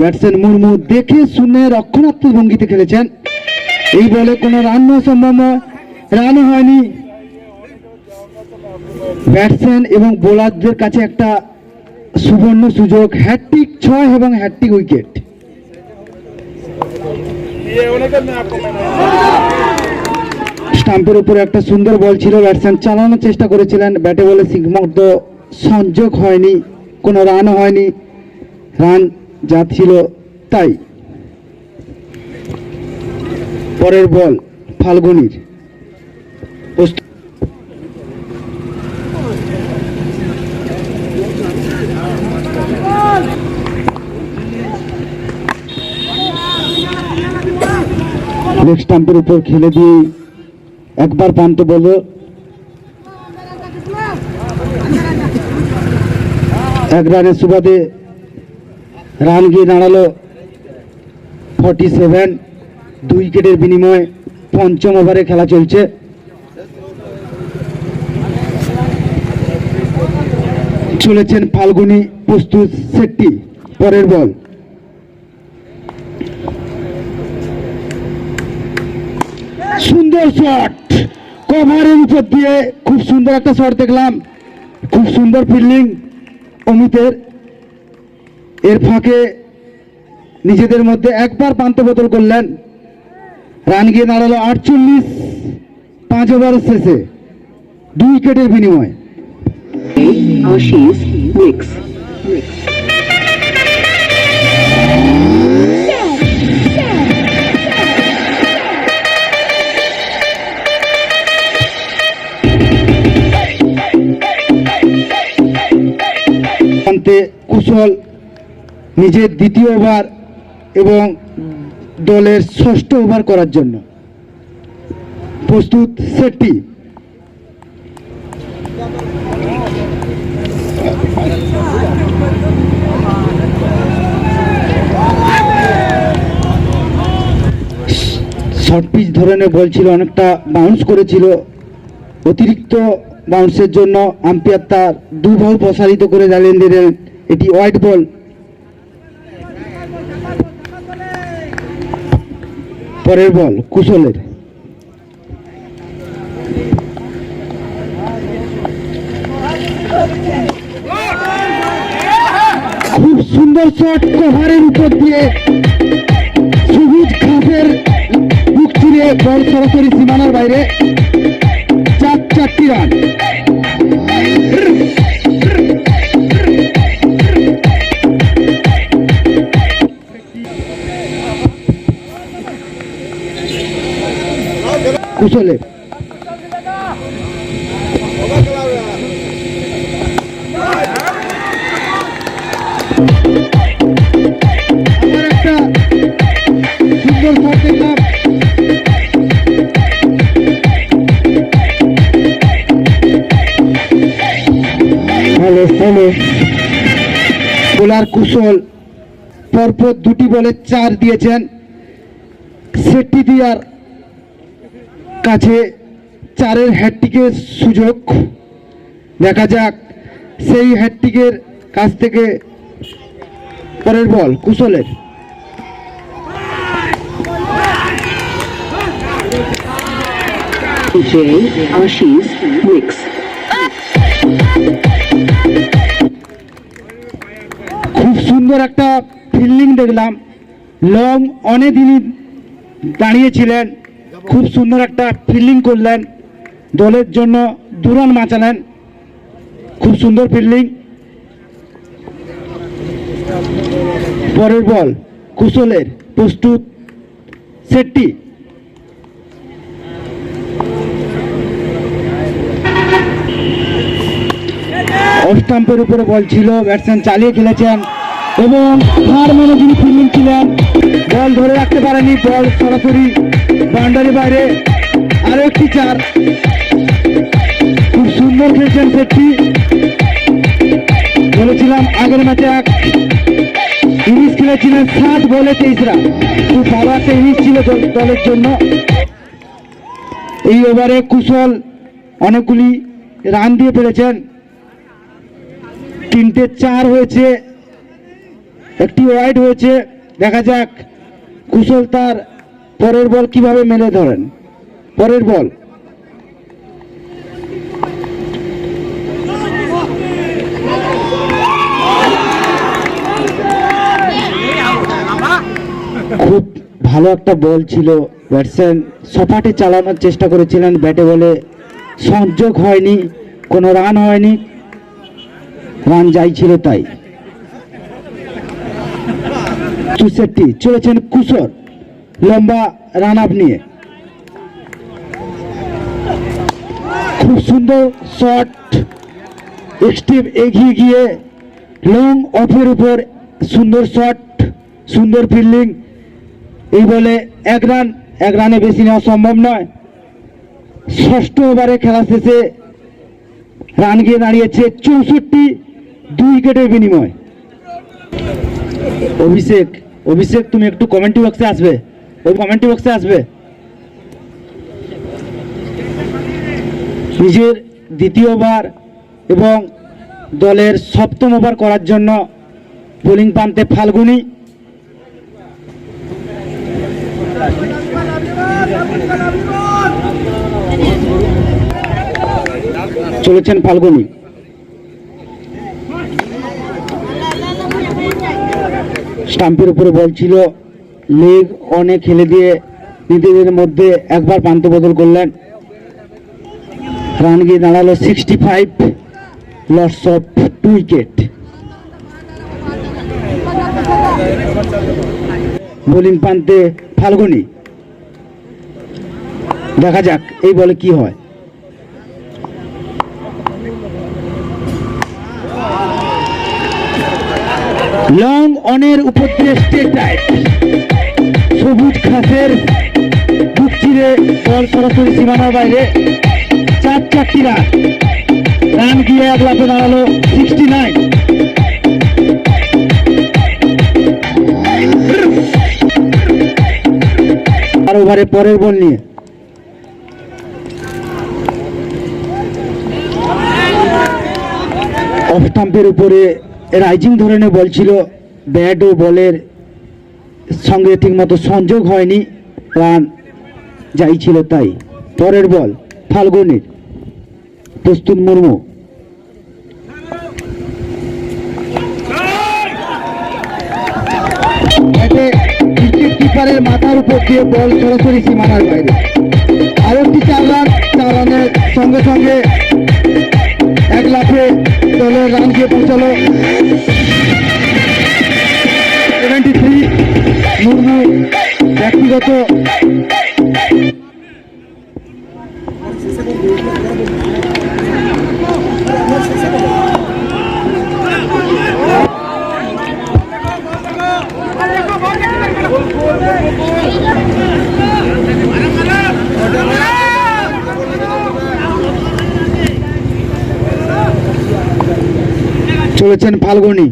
ব্যাটসম্যান মুর্মু দেখে শুনে রক্ষণাত্মক ভঙ্গিতে খেলেছেন। এই বলে কোনো রান নেওয়া সম্ভব নয়, রানও হয়নি। ব্যাটসম্যান এবং বোলারদের কাছে একটা সুবর্ণ সুযোগ, হ্যাট্রিক 6 এবং হ্যাট্রিক উইকেট। স্টাম্পের উপরে একটা সুন্দর বল ছিল, ব্যাটসম্যান চালানোর চেষ্টা করেছিলেন, ব্যাটে বলে ঠিকমতো সংযোগ হয়নি, কোনো রান হয়নি। রান যা ছিল তাই। পরের বল ফাল্গুনির, লেগ স্টাম্পের উপর খেলে দিয়ে একবার পান্ত বল, 1 রানের সুবাদে রান গিয়ে দাঁড়ালো 47। 2 উইকেটের বিনিময়ে 5ম ওভারে খেলা চলছে। চলেছেন ফাল্গুনি, প্রস্তুত সেটটি। পরের বল সুন্দর শট, কভারের উপর দিয়ে খুব সুন্দর একটা শট দেখলাম। খুব সুন্দর ফিল্ডিং অমিতের। এর ফাঁকে নিজেদের মধ্যে একবার পান্ত বদল করলেন। রান গিয়ে দাঁড়ালো 48 5 ওভারের শেষে 2 উইকেটের বিনিময়ে। আশিস মিক্স কুশল নিজের দ্বিতীয় ওভার এবং দলের ষষ্ঠ ওভার করার জন্য প্রস্তুত। সেটটি শর্ট পিচ ধরনের বল ছিল, অনেকটা বাউন্স করেছিল। অতিরিক্ত বাউন্সের জন্য আম্পায়ার তার 2 বল প্রসারিত করে জানিয়ে দিলেন এটি হোয়াইট বল। পরের বল কুশলের। খুব সুন্দর শট কভারের উপর দিয়ে সবুজ ঘাসের বুক চিরে বল সরাসরি সীমানার বাইরে। 4টি রান। কুশলের একটা সুন্দর শট দেখলাম। বোলার কুশল পরপর 2টি বলে 4 দিয়েছেন। সেটটি দিয়ার কাছে 4-এর হ্যাটট্রিকের সুযোগ। দেখা যাক সেই হ্যাটট্রিকের কাছ থেকে। পরের বল কুশলের। আশিস মিক্স খুব সুন্দর একটা ফিল্ডিং দেখলাম। লং অনেকদিনই দাঁড়িয়েছিলেন, খুব সুন্দর একটা ফিল্ডিং করলেন, দলের জন্য 2 রান বাঁচালেন। খুব সুন্দর ফিল্ডিং। পরের বল কুশলের। প্রস্তুত। সেটটি অফ স্টাম্পের উপরে বল ছিল, ব্যাটসম্যান চালিয়ে খেলেছেন এবং হার মানে যিনি ফিল্ডিং ছিলেন বল ধরে রাখতে পারেনি, বল সরাসরি বাউন্ডারি বাইরে। আরো একটি 4। খুব সুন্দর খেলেছেন সেটটি। বলেছিলাম আগের ম্যাচে ইনিংস খেলেছিলেন 7 বলে 23 রান। খুব ভালো একটা ইনিংস ছিল দলের জন্য। এই ওভারে কুশল অনেকগুলি রান দিয়ে ফেলেছেন। 3টে 4 হয়েছে, একটি ওয়াইড হয়েছে। দেখা যাক কুশল তার পরের বল কিভাবে মেলে ধরেন। পরের বল খুব ভালো একটা বল ছিল। ব্যাটসম্যান সপাটে চালানোর চেষ্টা করেছিলেন, ব্যাটে বলে সংযোগ হয়নি, কোনো রান হয়নি। রান যাই ছিল তাই। চুষেটটি চলেছেন কুশল লম্বা রান আপ নিয়ে। খুব সুন্দর শট, স্টেপ এগিয়ে গিয়ে লং অফের উপর সুন্দর শট, সুন্দর ফিল্ডিং। এই বলে 1 রান, 1 রানে বেশি নেওয়া সম্ভব নয়। ষষ্ঠ ওভারে খেলা শেষে রান গিয়ে দাঁড়িয়েছে 64, 2 উইকেটের বিনিময়। অভিষেক তুমি একটু কমেন্ট্রি বক্সে আসবে, কমেন্ট্রি বক্সে আসবে। নিজের দ্বিতীয় ওভার এবং দলের 7ম ওভার করার জন্য বোলিং প্রান্তে ফাল্গুনি। চলেছেন ফাল্গুনি। স্টাম্পের উপরে বল ছিল, লেগ অনেক খেলে দিয়ে নিজেদের মধ্যে একবার প্রান্ত বদল করলেন, রান গিয়ে দাঁড়ালো 65, লস অফ 2 উইকেট। বোলিং প্রান্তে ফাল্গুনি, দেখা যাক এই বলে কি হয়। লং অনের উপর দিয়ে স্টেট টাইট, সবুজ ঘাসের বুক চিরে বল সরাসরি সীমানার বাইরে, 4 রান, রান গিয়ে এক লাফে দাঁড়ালো 69। আর ওভারে পরের বল নিয়ে অফ স্টাম্পের উপরে রাইজিং ধরনের বল ছিল, ব্যাট ও বলের সঙ্গে ঠিকমতো সংযোগ হয়নি, রান যাই ছিল তাই। পরের বল ফাল্গুনির, প্রস্তুত মুর্মু, উইকেট কিপারের মাথার উপর দিয়ে বল সরাসরি সীমানার বাইরে, আরেকটি 4 রান, 4 রানের সঙ্গে সঙ্গে এক লাফে দলের রান গিয়ে পৌঁছালো 73। মুর্মু ব্যক্তিগত চলেছেন ফাল্গুনি,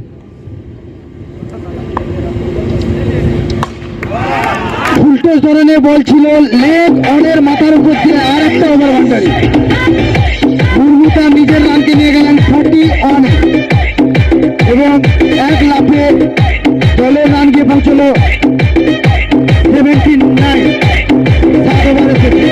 ফুলটস ধরনের বল ছিল, লেগ অনের মাথার উপর দিয়ে আর একটা ওভার বাউন্ডারি। মুর্মু তার নিজের রানকে নিয়ে গেলেন 40 অনে এবং এক লাফে দলের রান গিয়ে পৌঁছলো 79। 7 ওভারে শেষে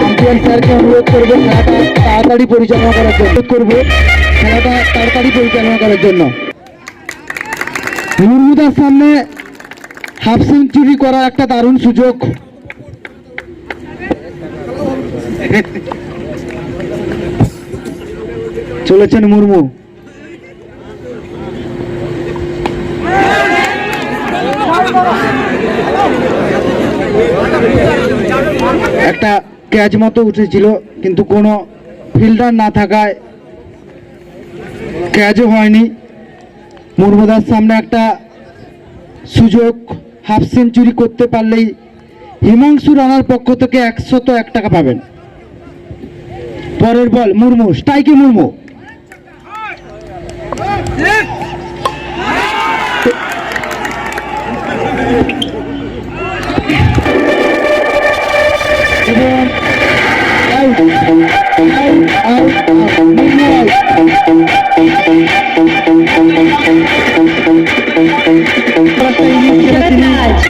আম্পায়ার স্যারকে অনুরোধ করবো খেলাটা তাড়াতাড়ি পরিচালনা করার জন্য। মুর্মুদার সামনে হাফ সেঞ্চুরি করার একটা দারুণ সুযোগ। চলেছেন মুর্মু, একটা ক্যাচ মতো উঠেছিল কিন্তু কোনো ফিল্ডার না থাকায় ক্যাচও হয়নি। মুর্মুদার সামনে একটা সুযোগ, হাফ সেঞ্চুরি করতে পারলেই হিমাংশু রানার পক্ষ থেকে 101 টাকা পাবেন। পরের বল মুর্মু, স্ট্রাইকে মুর্মু,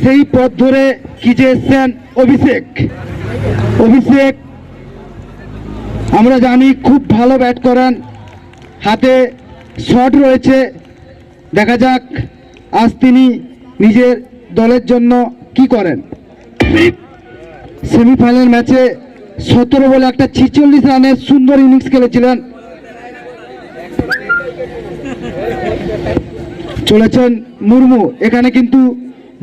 সেই পথ ধরে খিচে এসছেন অভিষেক। আমরা জানি খুব ভালো ব্যাট করেন, হাতে শট রয়েছে, দেখা যাক আজ তিনি নিজের দলের জন্য কি করেন। সেমিফাইনাল ম্যাচে 17 বলে একটা 46 রানের সুন্দর ইনিংস খেলেছিলেন। চলেছেন মুর্মু, এখানে কিন্তু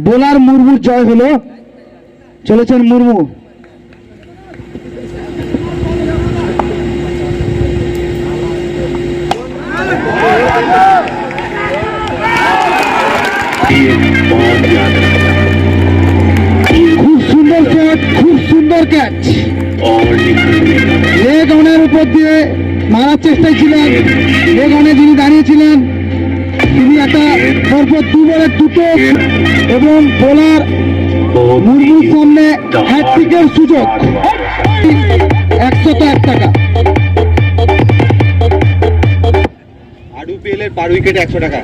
বোলার মুর্মুর জয় হলো। চলেছেন মুর্মু, খুব সুন্দর শট, খুব সুন্দর ক্যাচ, লেগ অনের উপর দিয়ে মারার চেষ্টায় ছিলেন। লেগ অনে যিনি দাঁড়িয়েছিলেন তিনি একটা পরপর 2 বলে 2 এবং বোলার মুর্মুর সামনে হ্যাটট্রিকের সুযোগ, 101 টাকা। আরুপিএল এর পার উইকেটে 100 টাকা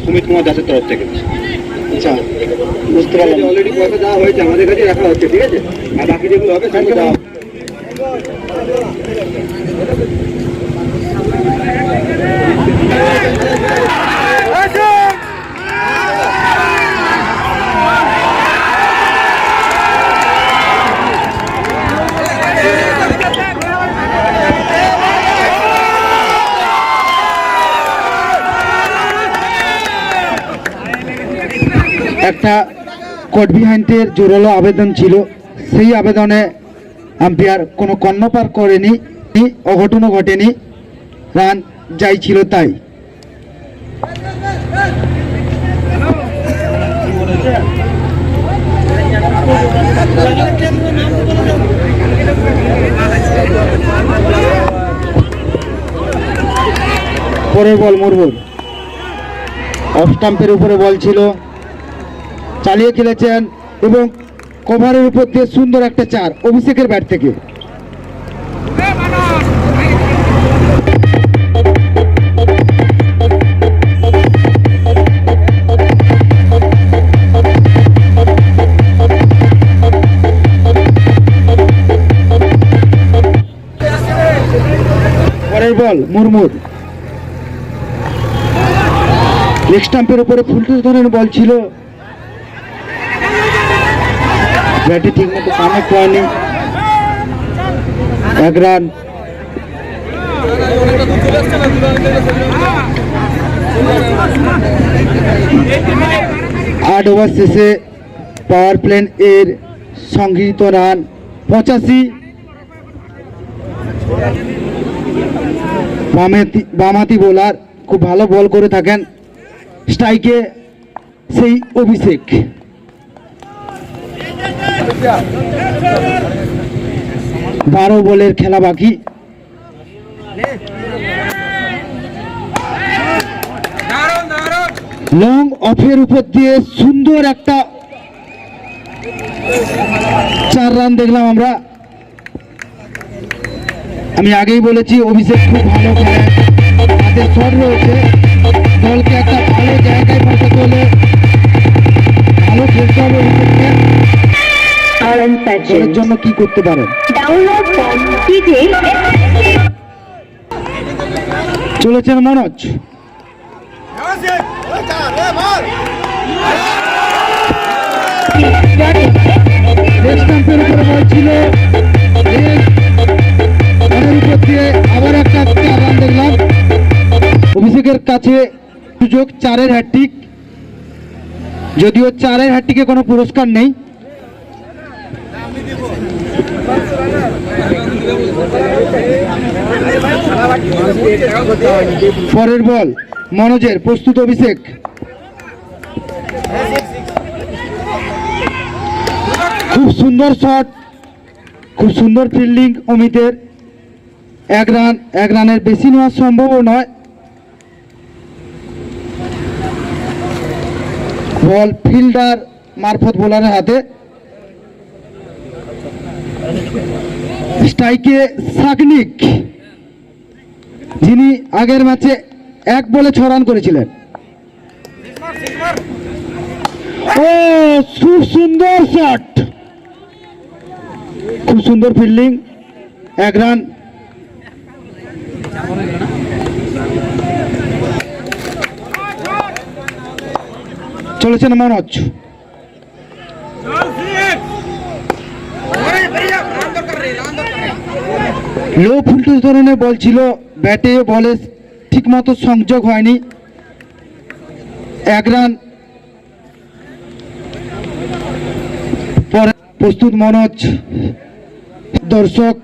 সুমিত কুমার দাসের তরফ থেকে। আচ্ছা, বুঝতে পারলাম অলরেডি কথা দেওয়া হয়েছে আমাদের কাছে রাখা হচ্ছে ঠিক আছে আর বাকি যেগুলো হবে সেগুলো দেওয়া হবে। একটা কোর্ট বিহাইন্ডের জোরালো আবেদন ছিল, সেই আবেদনে আম্পায়ার কোনো কর্ণপাত করেনি, অঘটনও ঘটেনি, রান যাই ছিল তাই। পরের বল মুরমুর, অফ স্টাম্পের উপরে বল ছিল, চালিয়ে খেলেছেন এবং কভারের উপর দিয়ে সুন্দর একটা 4 অভিষেকের ব্যাট থেকে। পরের বল মুরমুর, লেগ স্টাম্পের উপরে ফুলটুস ধরনের বল ছিল, ব্যাটে ঠিক মতো কানেক্ট হয়নি, 1 রান। 8 ওভার শেষে পাওয়ার প্লে এর সংগৃহীত রান 85। বামাতি বোলার খুব ভালো বল করে থাকেন, স্ট্রাইকে সেই অভিষেক। বারো বলের খেলা বাকি। লং অফের উপর দিয়ে সুন্দর একটা 4 রান দেখলাম আমরা। আমি আগেই বলেছি অভিষেক খুব ভালো খেলে, হাতে শট রয়েছে, দলকে একটা ভালো জায়গায় পৌঁছাতে হলে ভালো খেলতে হবে অভিষেককে। দলের জন্য কি করতে পারেন? চলেছেন মনোজ, আবার একটা রান দেখলাম। অভিষেকের কাছে সুযোগ 4-এর হ্যাট্রিক, যদিও 4-এর হ্যাট্রিকে কোনো পুরস্কার নেই। পরের বল মনোজের, প্রস্তুত অভিষেক। খুব সুন্দর শট, খুব সুন্দর ফিল্ডিং অমিতের। 1 রান, 1 রানের বেশি নেওয়া সম্ভব নয়। বল ফিল্ডার মারফত বোলারের হাতে, স্ট্রাইকে সাকনিক, যিনি আগের ম্যাচে 1 বলে 6 রান করেছিলেন। ও খুব সুন্দর শট, খুব সুন্দর ফিল্ডিং, 1 রান। চলেছেন মনোজ, লো ফুলটুস ধরনের বল ছিল, ব্যাটে বলে ঠিক মতো সংযোগ হয়নি, 1 রান। পরে প্রস্তুত মনোজ। দর্শক,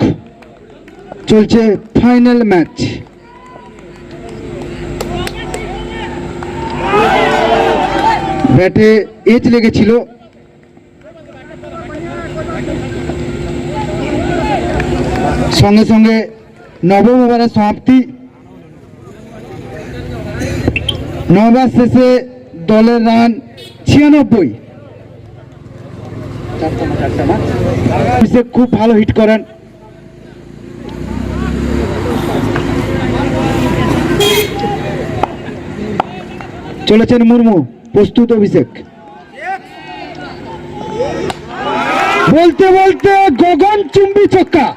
চলছে ফাইনাল ম্যাচ। ব্যাটে এজ লেগেছিল, সঙ্গে সঙ্গে নবম ওভারের সমাপ্তি। 9 ওভার শেষে দলের রান 96। খুব ভালো হিট করেন। চলেছেন মুর্মু, প্রস্তুত অভিষেক। বলতে বলতে গগন চুম্বী ছক্কা।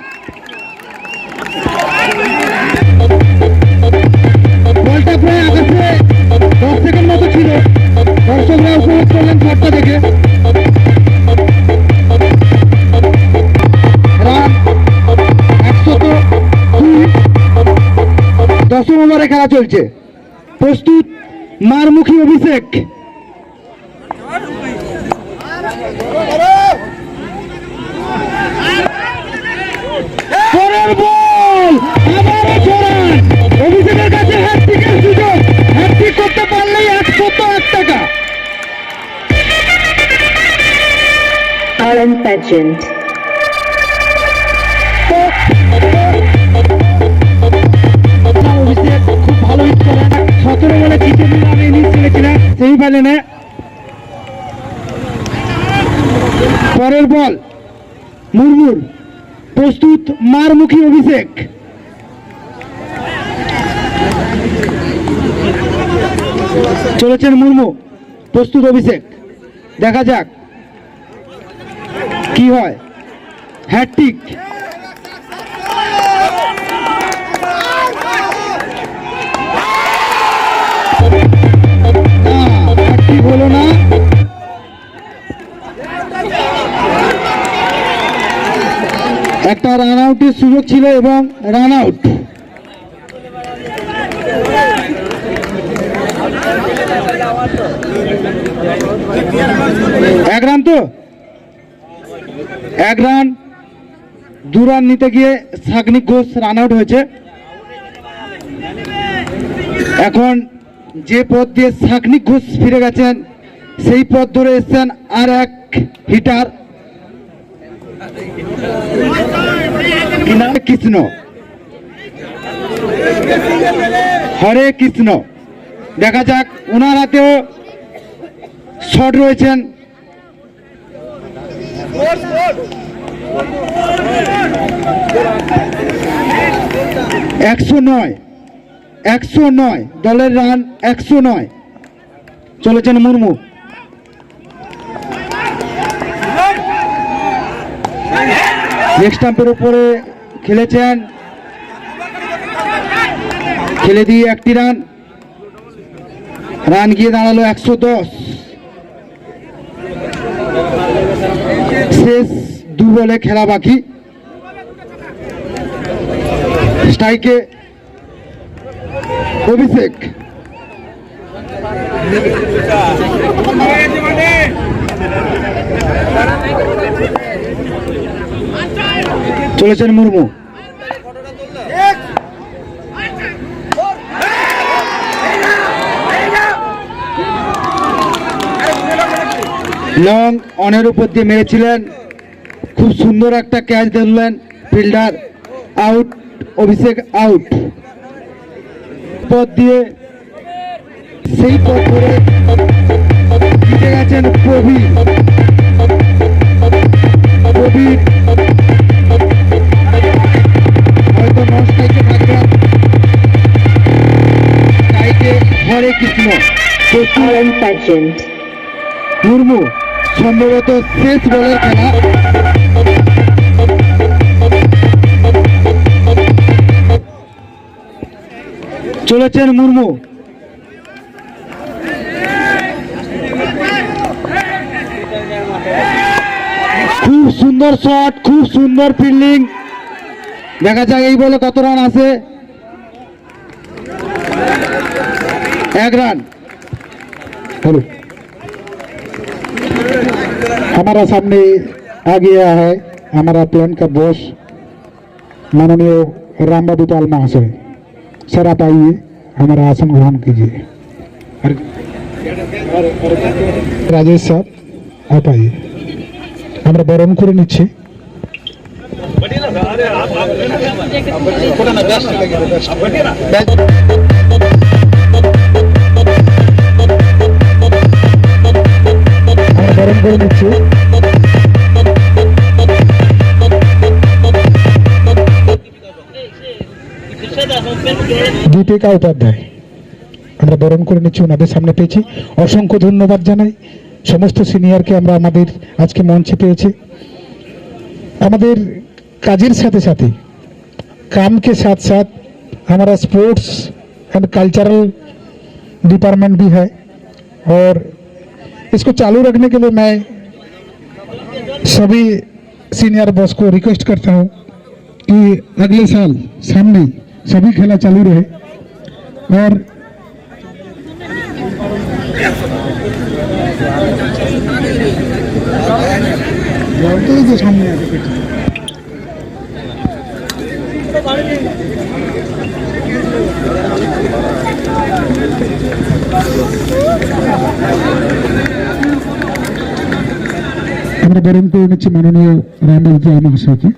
বলটা প্রায় আকাশে 10 সেকেন্ড মতো ছিল, দর্শকরা উপভোগ করলেন শটটা দেখে। রান 102। 10ম ওভারে খেলা চলছে। প্রস্তুত মারমুখী অভিষেক। পরের বল আবারও জোরান। অভিষেকের কাছে হ্যাটট্রিকের সুযোগ, হ্যাটট্রিক করতে পারলেই 101 টাকা। Alan Pageant. অভিষেক খুব ভালো হিট করেন। 17 বলে 3 রান ইনিংস খেলেছিলেন সেমিফাইনালে। পরের বল মুরমুর। প্রস্তুত মারমুখী অভিষেক। চলেছেন মুর্মু, প্রস্তুত অভিষেক। দেখা যাক কি হয়। হ্যাটট্রিক। হ্যাটট্রিক হলো না। একটা রান আউটের সুযোগ ছিল এবং রান আউট। এক রান তো, 1 রান। 2 রান নিতে গিয়ে সাগনিক ঘোষ রান আউট হয়েছে। এখন যে পথ দিয়ে সাগনিক ঘোষ ফিরে গেছেন সেই পথ ধরে এসছেন আর এক হিটার কৃষ্ণ। হরে কৃষ্ণ। দেখা যাক, ওনার হাতেও শট রয়েছেন। একশো নয় দলের রান 109। চলেছেন মুর্মু। লেগ স্টাম্পের উপরে খেলেছেন, খেলে দিয়ে 1টি রান। রান গিয়ে দাঁড়ালো 110। শেষ 2 বলে খেলা বাকি। স্ট্রাইকে অভিষেক। চলেছেন মুর্মু। লং অনের উপর দিয়ে মেরেছিলেন, খুব সুন্দর একটা ক্যাচ ধরলেন ফিল্ডার। আউট, অভিষেক আউট। পথ দিয়ে সেই পথ ধরে জিতে গেছেন প্রবীর। হয়তো নন স্ট্রাইকে থাকবেন। স্ট্রাইকে হরে কৃষ্ণ। মুর্মু সম্ভবত শেষ বলের খেলা। চলেছেন মুর্মু। খুব সুন্দর শট, খুব সুন্দর ফিল্ডিং। দেখা যাক এই বলে কত রান আছে। 1 রাन। हेलो, हमारा सामने आ गया है हमारा प्लेन का बॉस माननीय रामबाबू पाल महाशय। सर आप आइए, हमारा आसन ग्रहण कीजिए। राजेश साहब आप आइए, আমরা বরণ করে নিচ্ছি। বরণ করে নিচ্ছি। দীপিকা উপাধ্যায় আমরা বরণ করে নিচ্ছি, ওনাদের সামনে পেয়েছি। অসংখ্য ধন্যবাদ জানাই সমস্ত সিনিয়রকে আমরা আমাদের আজকে মঞ্চে পেয়েছি। আমাদের কাজের সাথে সাথে काम के साथ साथ हमारा स्पोर्ट्स एंड कल्चरल डिपार्टमेंट भी है और इसको चालू रखने के लिए मैं सभी सीनियर बॉस को रिक्वेस्ट करता हूँ कि अगले साल सामने सभी खेला चालू रहे और जो सामने আমরা বরণ করে নিচ্ছি মাননীয় রামবাবু মহাশয়কে।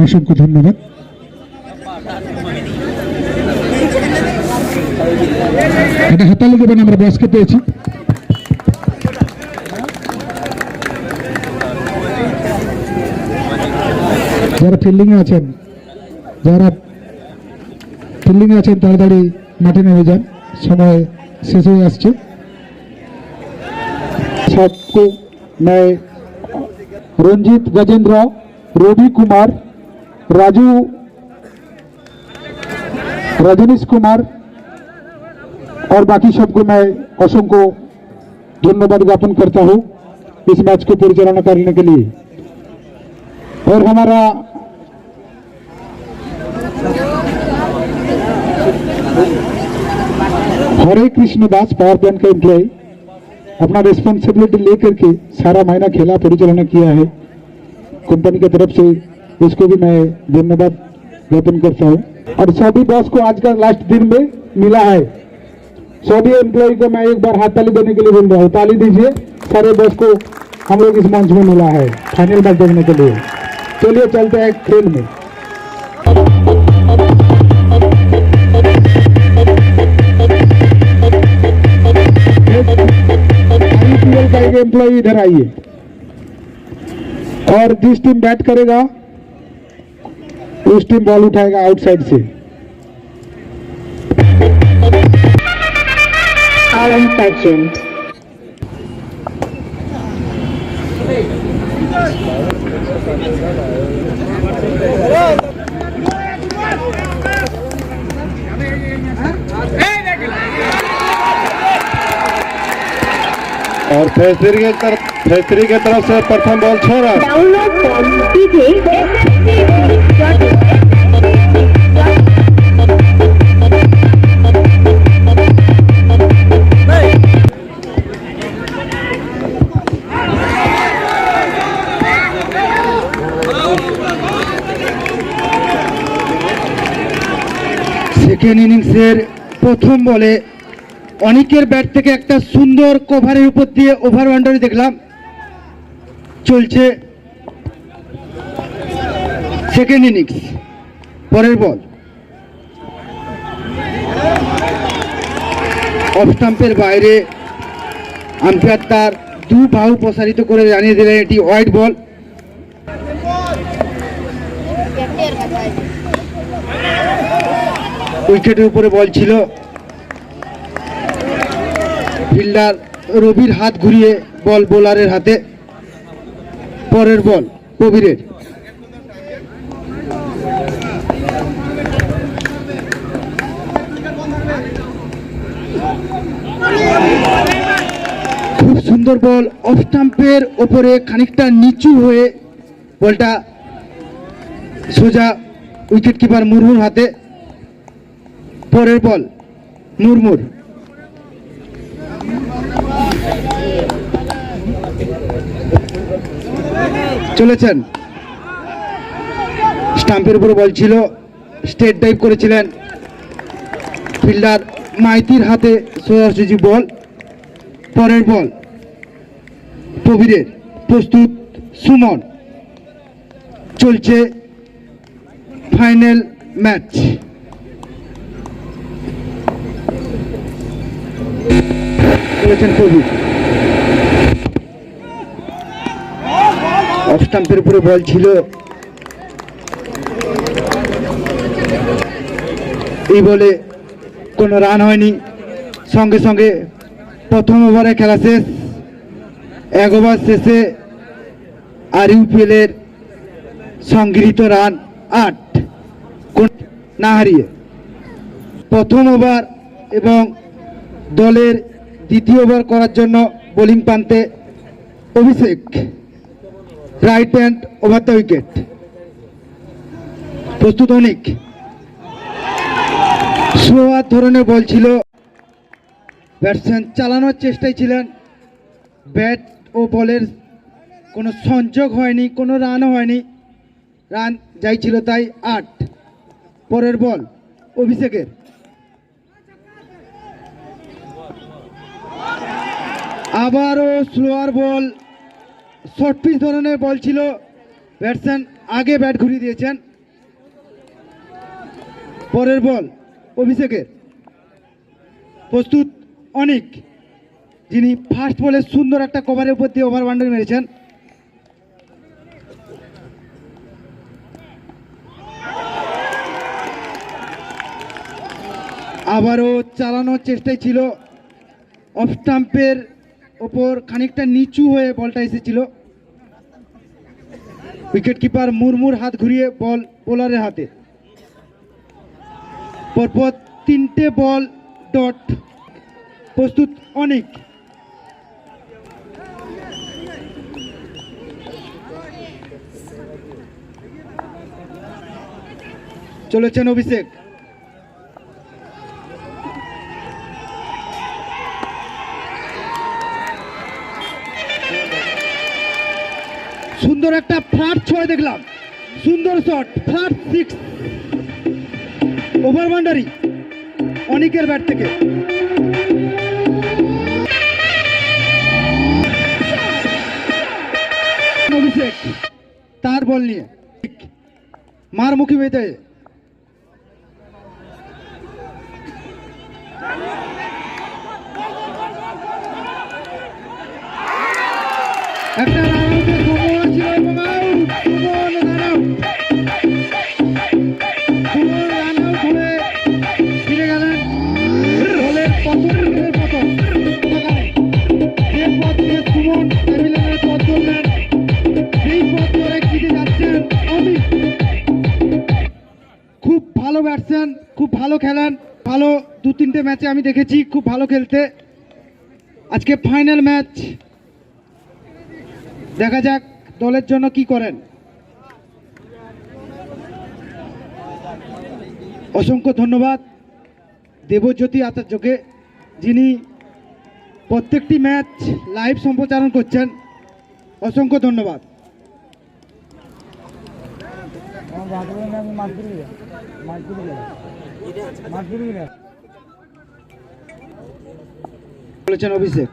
অসংখ্য ধন্যবাদ। এটা হাতালে দেবেন, আমরা বসকে পেয়েছি। যারা ফিল্ডিংয়ে আছেন তাড়াতাড়ি মাঠে নেমে যান, समय शेष हो আসছে। सबको मैं रंजीत गजेंद्र, रवि कुमार, राजू, रजनीश कुमार और बाकी सबको मैं असंख्य धन्यवाद ज्ञापन करता हूँ इस मैच को परिचालना करने के लिए। और हमारा हरे कृष्ण दास पावर प्लांट का एम्प्लॉय अपना रिस्पॉन्सिबिलिटी लेकर के सारा महीना खेला परिचालना किया है कंपनी की तरफ से, उसको भी मैं धन्यवाद ज्ञापन करता हूँ। और सभी बॉस को आज का लास्ट दिन में मिला है, सभी एम्प्लॉय को मैं एक बार हाथ ताली देने के लिए बोल रहा हूँ, ताली दीजिए। सारे बॉस को हम लोग इस मंच में मिला है फाइनल मैच देखने के लिए। चलिए चलते हैं खेल में। IPL का एक एम्प्लॉय इधर आइए और जिस टीम बैट करेगा उस टीम बॉल उठाएगा आउटसाइड से। और फेसरी के तरफ से प्रथम बॉल छोड़ा। সেকেন্ড ইনিংসের প্রথম বলে অনিকের ব্যাট থেকে একটা সুন্দর কভারের উপর দিয়ে ওভার বাউন্ডারি দেখলাম, চলছে সেকেন্ড ইনিংস। পরের বল অফ স্টাম্পের বাইরে, আম্পায়ার তার দু বাহু প্রসারিত করে জানিয়ে দিলেন এটি ওয়াইড বল। উইকেটের উপরে বল ছিল, ফিল্ডার রবির হাত ঘুরিয়ে বল বোলারের হাতে। পরের বল কবিরের, খুব সুন্দর বল অফ স্টাম্পের ওপরে খানিকটা নিচু হয়ে বলটা সোজা উইকেট কিপার মুরমুর হাতে। পরের বল মুরমুর, চলেছেন স্টাম্পের উপরে বল ছিল, স্টেট ডাইভ করেছিলেন ফিল্ডার মাইতির হাতে সোজাসুজি বল। পরের বল প্রবীরের, প্রস্তুত সুমন, চলছে ফাইনাল ম্যাচ। চলেছেন প্রবীর, অফ স্টাম্পের উপরে বল ছিল, এই বলে কোনো রান হয়নি। সঙ্গে সঙ্গে প্রথম ওভারে খেলা শেষ, 1 ওভার শেষে আরইউপিএলের সংগৃহীত রান 8 না হারিয়ে। প্রথম ওভার এবং দলের দ্বিতীয় ওভার করার জন্য বোলিং প্রান্তে Abhishek, right hand over the wicket. প্রস্তুত অনিক, স্লোয়ার ধরনের বল ছিল, ব্যাটসম্যান চালানোর চেষ্টায় ছিলেন, ব্যাট ও বলের কোনো সংযোগ হয়নি, কোনো রানও হয়নি, রান যাই ছিল তাই 8। পরের বল অভিষেকের, আবারও স্লোয়ার বল, শর্ট পিচ ধরনের বল ছিল, ব্যাটসম্যান আগে ব্যাট ঘুরিয়ে দিয়েছেন। পরের বল অভিষেকের, প্রস্তুত অনিক, যিনি ফার্স্ট বলে সুন্দর একটা কভারের উপর দিয়ে ওভার বাউন্ডারি মেরেছেন। আবারও চালানোর চেষ্টায় ছিল, অফ স্টাম্পের ওপর খানিকটা নিচু হয়ে বলটা এসেছিল, উইকেট কিপার মুরমুর হাত ঘুরিয়ে বল বোলারের হাতে। পরপর 3টে বল ডট। প্রস্তুত অনিক, চলেছেন অভিষেক, সুন্দর একটা ফ্ল্যাট 6 দেখলাম, সুন্দর শট, ফ্ল্যাট 6, ওভার বাউন্ডারি অনিকের ব্যাট থেকে। অভিষেক তার বল নিয়ে মারমুখী বেঁধে একটা রান আউটের সম্ভাবনা ছিল এবং out. Suman run out, Suman run out হয়ে ফিরে গেলেন দলের পছন্দের পতন। যে পথ দিয়ে সুমন প্যাভিলিয়নের পথ ধরলেন, সেই পথ ধরে জিতে যাচ্ছেন অমিত। খুব ভালো ব্যাটসম্যান, খুব ভালো খেলেন, ভালো 2-3টে ম্যাচে আমি দেখেছি খুব ভালো খেলতে। আজকে ফাইনাল ম্যাচ, দেখা যাক দলের জন্য কি করেন। অসংখ্য ধন্যবাদ দেবজ্যোতি আচার্যকে, যিনি প্রত্যেকটি ম্যাচ লাইভ সম্প্রচারণ করছেন। অসংখ্য ধন্যবাদ। বলেছেন অভিষেক,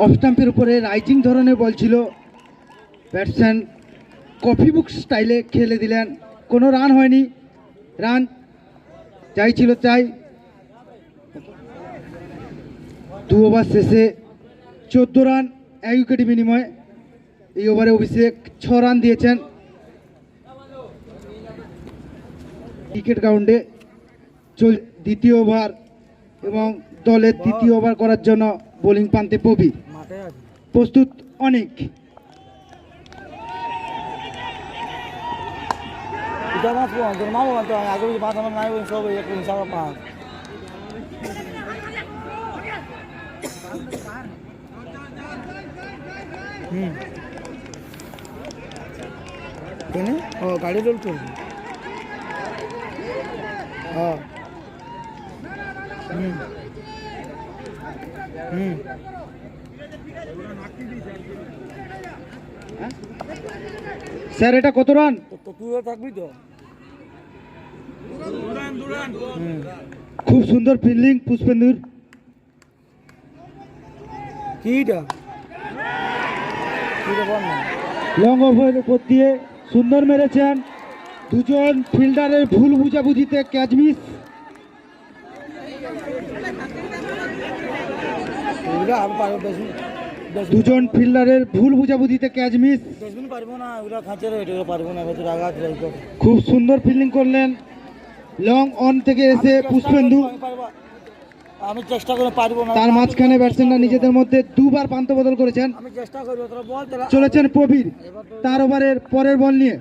অফ স্টাম্পের উপরে রাইজিং ধরনের বল ছিল, ব্যাটসম্যান কফি বুক স্টাইলে খেলে দিলেন, কোনো রান হয়নি, রান যাই ছিল তাই। 2 ওভার শেষে 14 রান 1 উইকেটের বিনিময়ে। এই ওভারে অভিষেক 6 রান দিয়েছেন। ক্রিকেট গ্রাউন্ডে দ্বিতীয় ওভার এবং দলের তৃতীয় ওভার করার জন্য বোলিং প্রান্তে প্রবীর। প্রস্তুত অনিক, গাড়ি রোল করবি। স্যার এটা কত রান? থাকবি তো, খুব সুন্দর ফিল্ডিং পুষ্পেন্দুর। লং ওভারের উপর দিয়ে সুন্দর মেরেছেন, দুজন ফিল্ডারের ভুল বুঝাবুঝিতে ক্যাচ মিস। দুজন ফিল্ডারের ভুল বুঝাবুঝিতে ক্যাচ মিস। খুব সুন্দর ফিল্ডিং করলেন লং অন থেকে এসে পুষ্পেন্দু, আমি চেষ্টা করে পারবো না। তার মাঝখানে ব্যাটসম্যানরা নিজেদের মধ্যে দুবার পান্ত বদল করেছেন। আমি চেষ্টা করবো, তোরা বল। চলেছেন প্রবীর তার ওভারের পরের বল নিয়ে।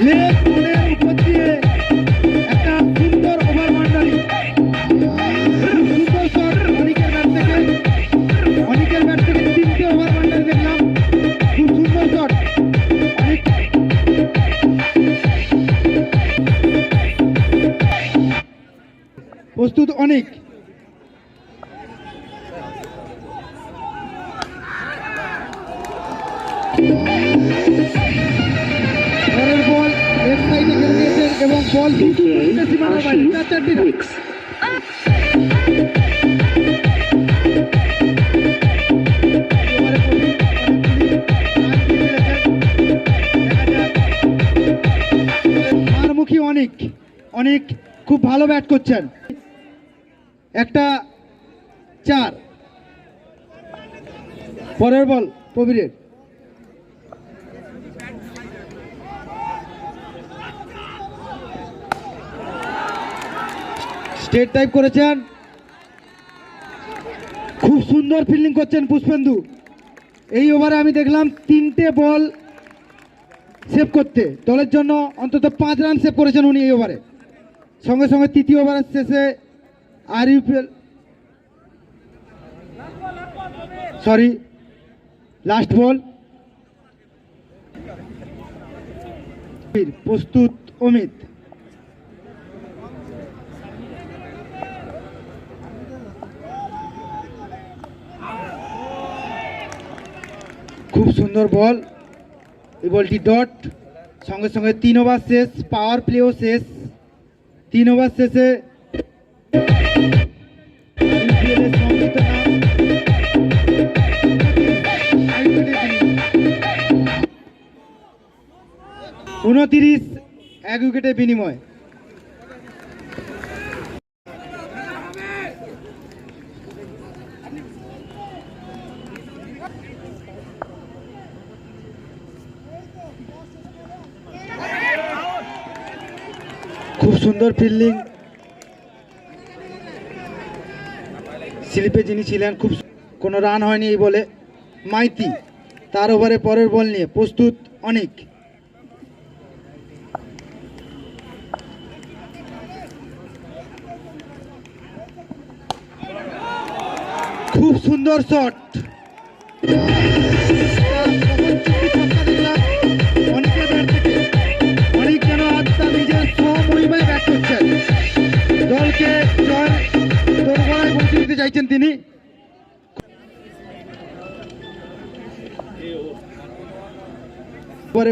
লেগ বলের উপর দিয়ে একটা সুন্দর ওভার বাউন্ডারি, সুন্দর শট অনিকের ব্যাট থেকে। অনিকের ব্যাট থেকে 3টে ওভার বাউন্ডারি দেখলাম, খুব সুন্দর শট। অনিক প্রস্তুত, অনেক পরের বল লেফট সাইডে খেলে দিয়েছেন এবং বল কিন্তু সীমানার বাইরে। 4-4টি রান। মারমুখী অনেক অনেক খুব ভালো ব্যাট করছেন। একটা 4। পরের বল প্রবীরের। স্টেট টাইপ করেছেন, খুব সুন্দর ফিল্ডিং করছেন পুষ্পেন্দু। এই ওভারে আমি দেখলাম 3টে বল সেভ করতে, দলের জন্য অন্তত 5 রান সেভ করেছেন উনি এই ওভারে। সঙ্গে সঙ্গে তৃতীয় ওভারের শেষে লাস্ট বল। প্রস্তুত অমিত। খুব সুন্দর বল, এই বলটি ডট। সঙ্গে সঙ্গে 3 ওভার শেষ, পাওয়ার প্লেও শেষ। 3 ওভার শেষে 29 1 উইকেটের বিনিময়। খুব সুন্দর ফিল্ডিং, স্লিপে যিনি ছিলেন, খুব কোনো রান হয়নি এই বলে। মাইতি তার ওভারে পরের বল নিয়ে। প্রস্তুত অনেক। খুব সুন্দর শট, অনেকের ব্যাট থেকে। অনেক যেন আত্মা নিজের স্বমহিমায় ব্যাট করছেন, দলকে জয় দোরগোড়ায় পৌঁছে দিতে চাইছেন তিনি।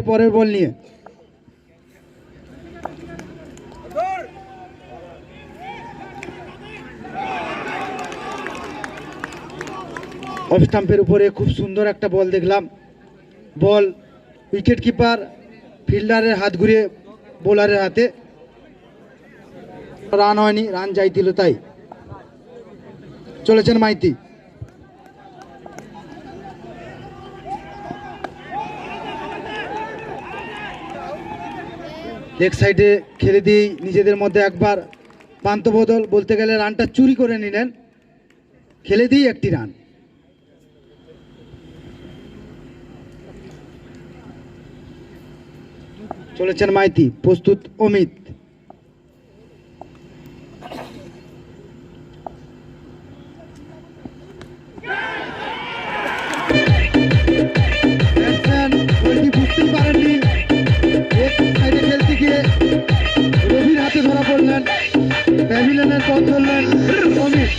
পরের বল নিয়ে। অফ স্টাম্পের উপরে খুব সুন্দর একটা বল দেখলাম। বল উইকেট কিপার ফিল্ডারের হাত ঘুরিয়ে বোলারের হাতে। রান হয়নি, রান চাইছিল তাই। চলেছেন মাইতি। লেগ সাইডে খেলে দিয়েই নিজেদের মধ্যে একবার পান্ত বদল, বলতে গেলে রানটা চুরি করে নিলেন। খেলে দিয়েই একটি রান। চলেছেন মাইতি। প্রস্তুত অমিত। বুঝতেই পারেননি, সাইডে খেলতে গিয়ে রবির হাতে ধরা পড়লেন, প্যাভিলিয়নের পথ ধরলেন অমিত।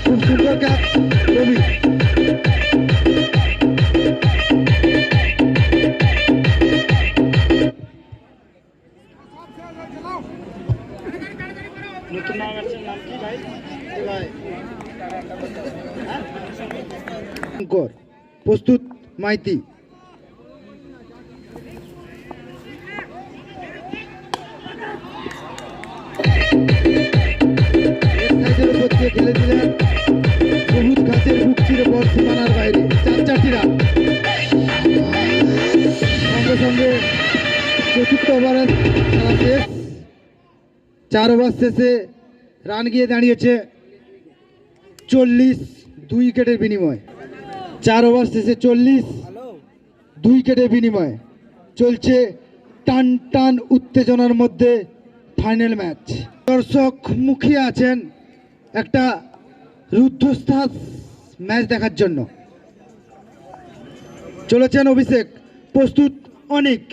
খুব সুন্দর ক্যাচ রবি। প্রস্তুত মাইতি। খেলে দিলেন সবুজ ঘাসে বল সীমানার বাইরে, 4 রান। সঙ্গে সঙ্গে চতুর্থ ওভারের খেলা শেষ। 4 ওভার শেষে রান গিয়ে দাঁড়িয়েছে 40 2 উইকেটের বিনিময়ে। 4 ওভার শেষে 40 2 উইকেটের বিনিময়ে চলছে টান টান উত্তেজনার মধ্যে ফাইনাল ম্যাচ। দর্শক মুখিয়ে আছেন একটা রুদ্ধশ্বাস ম্যাচ দেখার জন্য। চলেছেন অভিষেক, প্রস্তুত অনিক।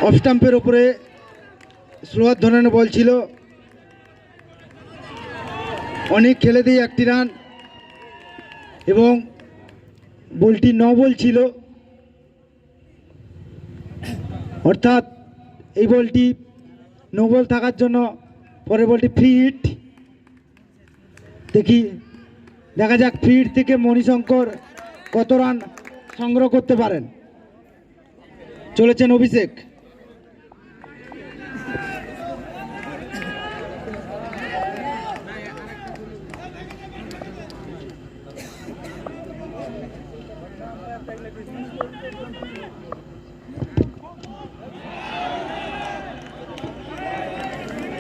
অফ স্টাম্পের উপরে স্লোয়ার ধরনের বল ছিল, অনেক খেলে দিয়ে 1টি রান এবং বলটি 9 বল ছিল, অর্থাৎ এই বলটি 9 বল থাকার জন্য পরের বলটি ফ্রি হিট। দেখা যাক ফ্রি হিট থেকে মণিশঙ্কর কত রান সংগ্রহ করতে পারেন। চলেছেন অভিষেক।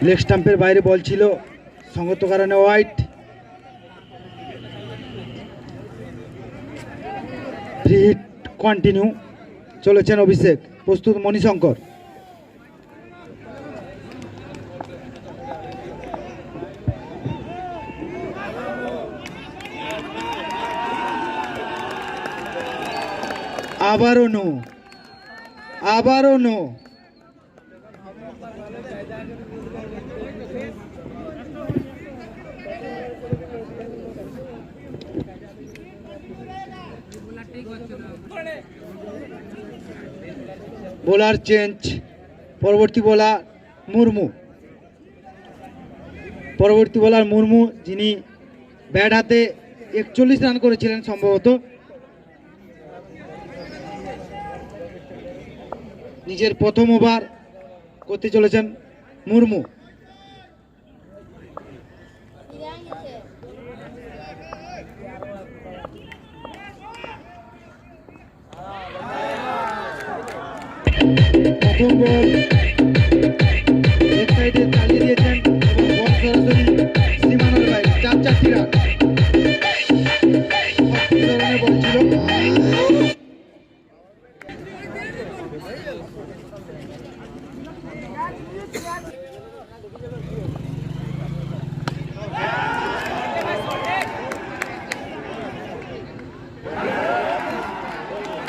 লেগ স্টাম্পের বাইরে বল ছিল, সঙ্গত কারণে ওয়াইড। Free hit continue. চলেছেন অভিষেক, প্রস্তুত মণিশঙ্কর। আবারও নো, আবারও নো। বোলার চেঞ্জ, পরবর্তী বোলার মুর্মু। পরবর্তী বোলার মুর্মু, যিনি ব্যাট হাতে 41 রান করেছিলেন সম্ভবত। নিজের প্রথম ওভার করতে চলেছেন মুর্মু। প্রথম বল লেগ সাইডে চালিয়ে দিয়েছেন এবং বল সরাসরি সীমানার বাইরে। 4টি রান। ধরনের বল ছিল।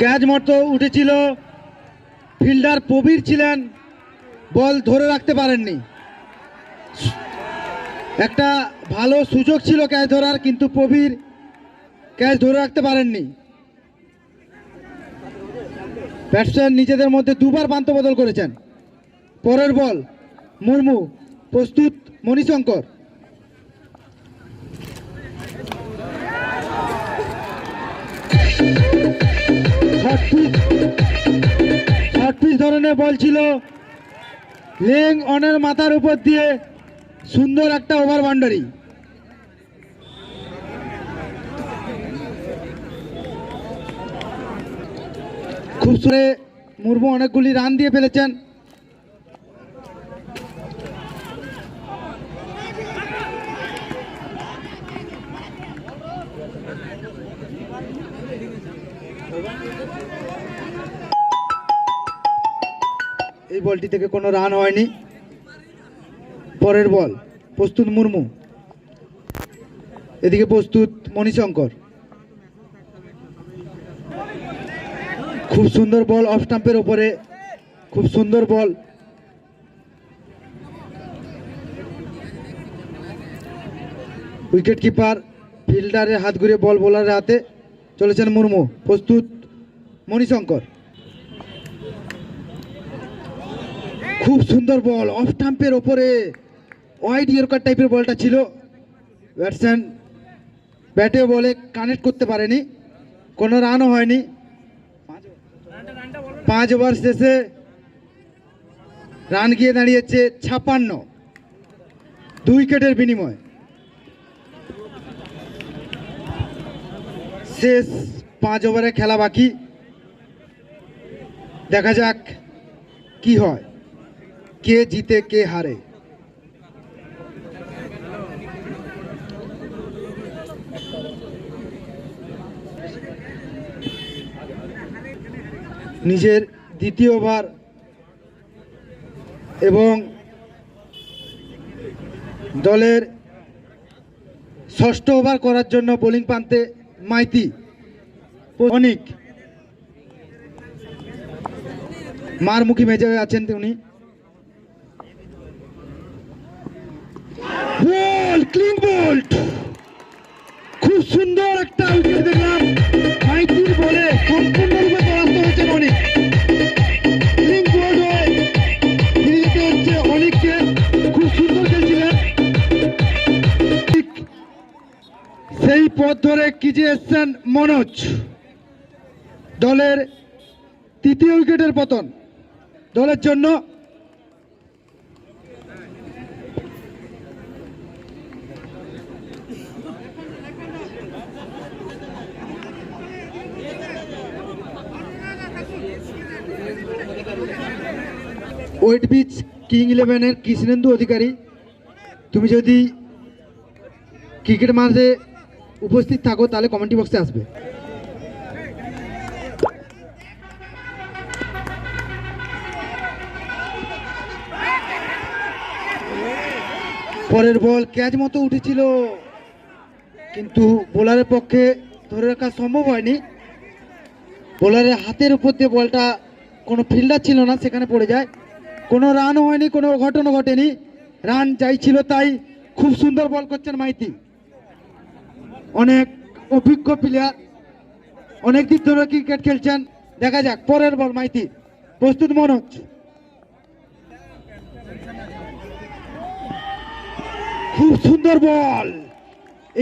ক্যাচ মতো উঠেছিল, ফিল্ডার প্রবীর ছিলেন, বল ধরে রাখতে পারেননি। একটা ভালো সুযোগ ছিল ক্যাচ ধরার, কিন্তু প্রবীর ক্যাচ ধরে রাখতে পারেননি। ব্যাটসম্যান নিজেদের মধ্যে 2বার পান্ত বদল করেছেন। পরের বল মুর্মু, প্রস্তুত মণিশঙ্কর। শর্ট পিচ ধরনের বল ছিল, লেং অনের মাথার উপর দিয়ে সুন্দর একটা ওভার বাউন্ডারি। খুব সুরে মুর্মু অনেকগুলি রান দিয়ে ফেলেছেন। এই বলটি থেকে কোনো রান হয়নি। পরের বল প্রস্তুত মুর্মু, এদিকে প্রস্তুত মণিশঙ্কর। খুব সুন্দর বল অফ স্টাম্পের ওপরে, খুব সুন্দর বল। উইকেট কিপার ফিল্ডারের হাত ঘুরে বল বোলারের হাতে। চলেছেন মুর্মু, প্রস্তুত মণিশঙ্কর। খুব সুন্দর বল অফ স্টাম্পের ওপরে, ওয়াইড ইয়র্কার টাইপের বলটা ছিল। ব্যাটসম্যান ব্যাটে বলে কানেক্ট করতে পারেনি, কোনো রানও হয়নি। 5 ওভার শেষে রান গিয়ে দাঁড়িয়েছে 56। 2 উইকেটের বিনিময়। শেষ 5 ওভারে খেলা বাকি, দেখা যাক কি হয়, কে জিতে কে হারে। নিজের দ্বিতীয় ওভার এবং দলের ষষ্ঠ ওভার করার জন্য বোলিং প্রান্তে মাইতি অনেক মারমুখী মেজে হয়ে আছেন উনি। বল, ক্লিন বোল্ট, খুব সুন্দর একটা উইকেট দেখলাম মাইতির বলে, সম্পূর্ণরূপে পরাস্ত হয়েছেন অনেক। ক্লিন বোল্ট হয়ে ফিরে যেতে হচ্ছে অনেককে, খুব সুন্দর খেলছিলেন। সেই পথ ধরে কিজে এসছেন মনোজ, দলের তৃতীয় উইকেটের পতন দলের জন্য। ওয়েট বিচ কিং 11-এর কৃষ্ণেন্দু অধিকারী, তুমি যদি ক্রিকেট মাঠে উপস্থিত থাকো তাহলে কমেন্ট্রি বক্সে আসবে। পরের বল ক্যাচ মতো উঠেছিল, কিন্তু বোলারের পক্ষে ধরে রাখা সম্ভব হয়নি। বোলারের হাতের উপর দিয়ে বলটা, কোনো ফিল্ডার ছিল না, সেখানে পড়ে যায়। কোনো রানও হয়নি, কোনো ঘটনা ঘটেনি, রান যাই ছিল তাই। খুব সুন্দর বল করছেন মাইতি, অনেক অভিজ্ঞ প্লেয়ার, অনেক দিন ধরে ক্রিকেট খেলছেন। দেখা যাক পরের বল মাইতি, প্রস্তুত মনোজ। খুব সুন্দর বল,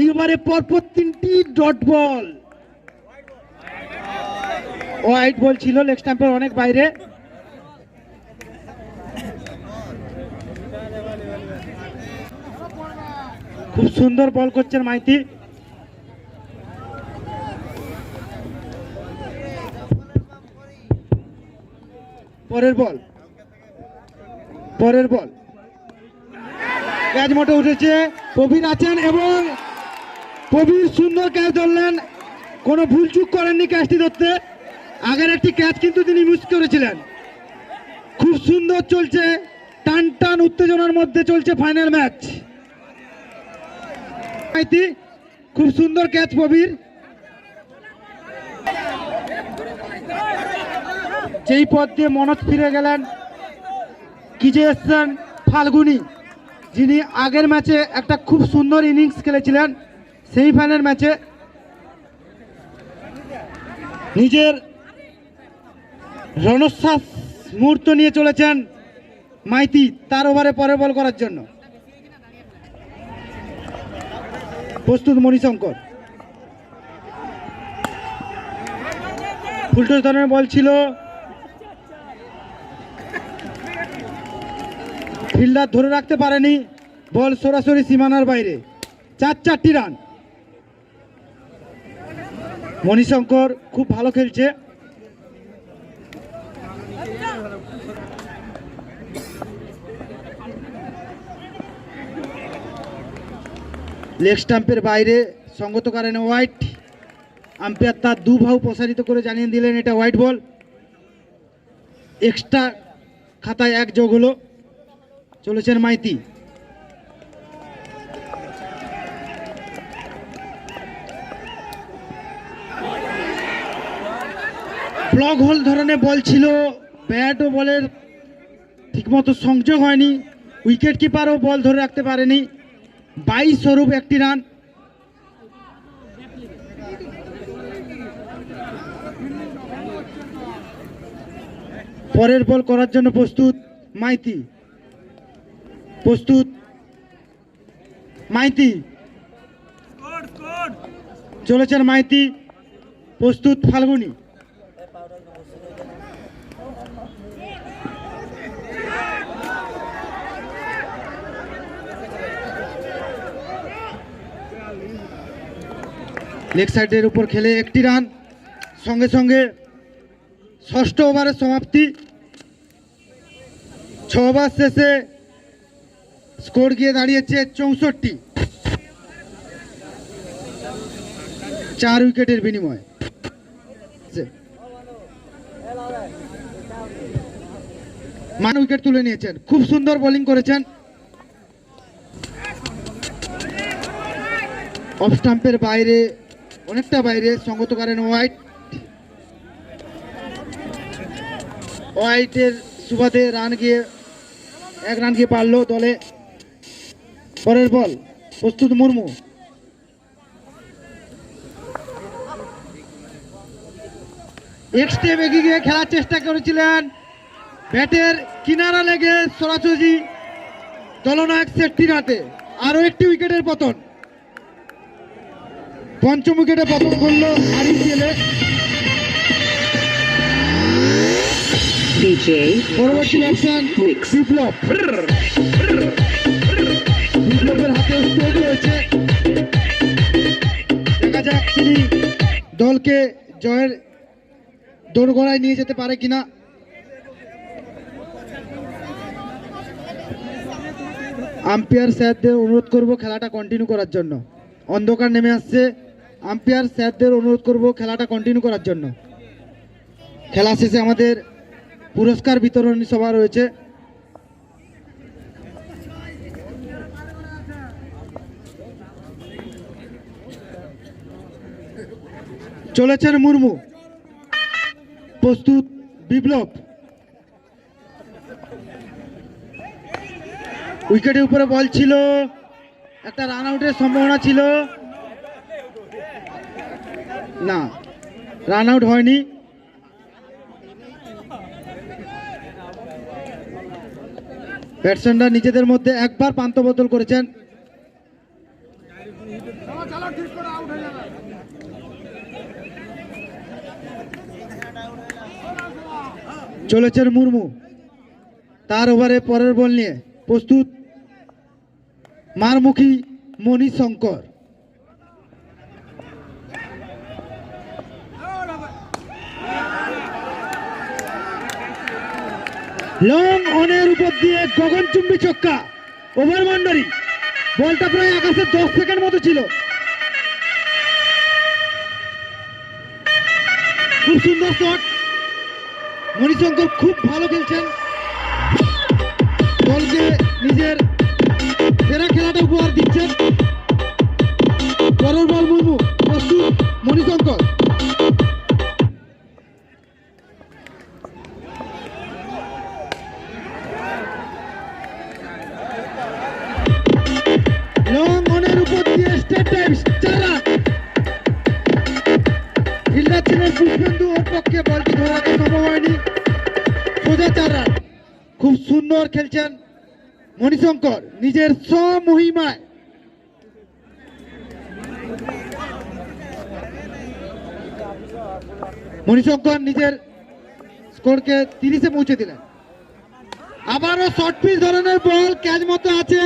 এইবারে পরপর 3টি ডট বল। হোয়াইট বল ছিল, লেগ স্টাম্পের অনেক বাইরে। খুব সুন্দর বল করছেন মাইতি। পরের বল ক্যাচ মোটে উঠেছে, প্রবীর আছেন এবং প্রবীর সুন্দর ক্যাচ ধরলেন, কোনো ভুলচুক করেননি ক্যাচটি ধরতে। আগের একটি ক্যাচ কিন্তু তিনি মিস করেছিলেন। খুব সুন্দর চলছে, টান টান উত্তেজনার মধ্যে চলছে ফাইনাল ম্যাচ। খুব সুন্দর ক্যাচ প্রবীর, যেই পথ দিয়ে মনোজ ফিরে গেলেন, কিজে এসছেন ফাল্গুনি, যিনি আগের ম্যাচে একটা খুব সুন্দর ইনিংস খেলেছিলেন। সেমিফাইনাল ম্যাচে নিজের রণশ্বাস মুহূর্ত নিয়ে চলেছেন মাইতি তার ওভারে পরের বল করার জন্য। প্রস্তুত মণিশঙ্কর, ফুলটস ধরনের বল ছিল, ফিল্ডার ধরে রাখতে পারেনি, বল সরাসরি সীমানার বাইরে। 4টি রান। মণিশঙ্কর খুব ভালো খেলছে। লেগ স্টাম্পের বাইরে সঙ্গত কারণে হোয়াইট। আম্পায়ার তার দুবাহু প্রসারিত করে জানিয়ে দিলেন এটা হোয়াইট বল। এক্সট্রা খাতায় 1 যোগ হলো। চলেছেন মাইতি। ব্লক হোল ধরনের বল ছিল, ব্যাট ও বলের ঠিকমতো সংযোগ হয়নি, উইকেট কিপারও বল ধরে রাখতে পারেনি। 22 স্বরূপ 1টি রান। পরের বল করার জন্য প্রস্তুত মাইতি, চলেছেন মাইতি, প্রস্তুত ফাল্গুনি। লেগ সাইডের উপর খেলে 1টি রান। সঙ্গে সঙ্গে ষষ্ঠ ওভারের সমাপ্তি। 6 ওভার শেষে স্কোর গিয়ে দাঁড়িয়েছে 64, 4 উইকেটের বিনিময়ে। মান উইকেট তুলে নিয়েছেন, খুব সুন্দর বোলিং করেছেন। অফ স্টাম্পের বাইরে, অনেকটা বাইরে সঙ্গত করেন হোয়াইটের সুবাদে রান গিয়ে 1 রান গিয়ে পারল দলে। পরের বল, প্রস্তুত মুর্মু। এক স্টেপ এগিয়ে গিয়ে খেলার চেষ্টা করেছিলেন, ব্যাটের কিনারা লেগে সরাসরি দলনায়ক সেটটির হাতে। আরো 1টি উইকেটের পতন, 5ম উইকেটে পতন করলো আরিফিয়েলে। পরবর্তী ব্যাটসম্যান বিপ্লব। বিপ্লবের হাতে স্ট্রোক রয়েছে, দেখা যাক তিনি দলকে জয়ের দোরগোড়ায় নিয়ে যেতে পারে কিনা। আম্পায়ার স্যারদের অনুরোধ করব খেলাটা কন্টিনিউ করার জন্য। অন্ধকার নেমে আসছে, আম্পায়ার স্যারদের অনুরোধ করব খেলাটা কন্টিনিউ করার জন্য। খেলা শেষে আমাদের পুরস্কার বিতরণী সভা রয়েছে। চলেছেন মুর্মু, প্রস্তুত বিপ্লব। উইকেটের উপরে বল ছিল, একটা রান আউটের সম্ভাবনা ছিল, না রান আউট হয়নি। ব্যাটসম্যানরা নিজেদের মধ্যে একবার পান্ত বদল করেছেন। চলেছেন মুর্মু, তার ওভারে পরের বল নিয়ে প্রস্তুত মারমুখী মণিশঙ্কর। লং অনের উপর দিয়ে গগনচুম্বী ছক্কা, ওভার বাউন্ডারি। বলটা প্রায় আকাশে 10 সেকেন্ড মতো ছিল। খুব সুন্দর শট, মণিশঙ্কর খুব ভালো খেলছেন, দলকে নিজের সেরা খেলাটা উপহার দিচ্ছেন। পরের বল মুর্মু, প্রস্তুত মণিশঙ্কর। লং অনের উপর দিয়ে স্টেট টাইমস 4 রান। ফিল্ডার ছিলেন পুষ্পেন্দু, ওর পক্ষে বলটি ধরে রাখা সম্ভব হয়নি, সোজা 4 রান। খুব সুন্দর খেলছেন মণিশঙ্কর নিজের স্বমহিমায়। মণিশঙ্কর নিজের স্কোরকে 30-এ পৌঁছে দিলেন। আবারও শর্ট পিচ ধরনের বল, ক্যাচ মতো আছে,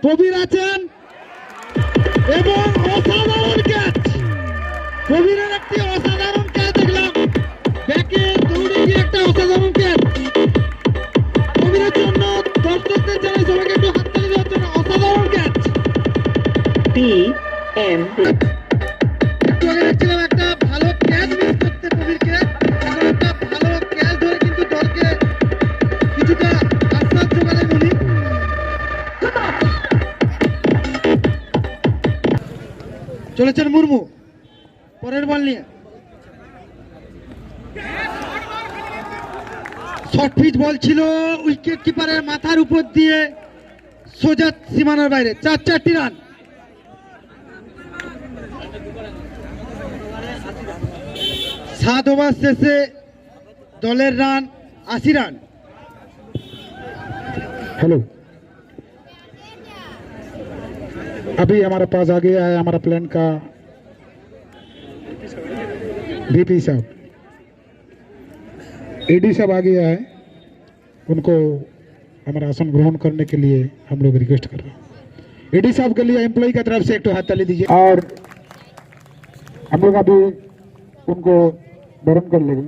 প্রবীর আছেন এবং অসাধারণ ক্যাচ। প্রবীরের একটি অসাধারণ ক্যাচ দেখলাম, ব্যাকে দৌড়ে গিয়ে একটা অসাধারণ ক্যাচ। প্রবীরের জন্য দর্শকদের জানাই সবাইকে একটু হাততালি দেওয়ার জন্য। অসাধারণ ক্যাচ। একটু আগে দেখছিলাম একটা ভালো ক্যাচ মিস করতে প্রবীরকে, এখন একটা ভালো ক্যাচ ধরে কিন্তু দলকে কিছুটা আশ্বাস যোগালেন উনি। চলেছেন মুর্মু, পরের বল নিয়ে শর্ট পিচ বল ছিল, উইকেট কিপারের মাথার উপর দিয়ে সোজা সীমানার বাইরে। 4টি রান। সাত ওভার শেষে দলের রান 80 রান। हेलो, अभी हमारे पास आ गया है हमारा प्लान का VP साहब, AD साहब आ गया है, उनको हमारा आसन ग्रहण करने के लिए हम लोग रिक्वेस्ट कर रहे हैं। AD साहब के लिए एम्प्लॉय की तरफ से एक तो हाथ ताली दीजिए। और हम लोग अभी उनको वरण कर लेंगे।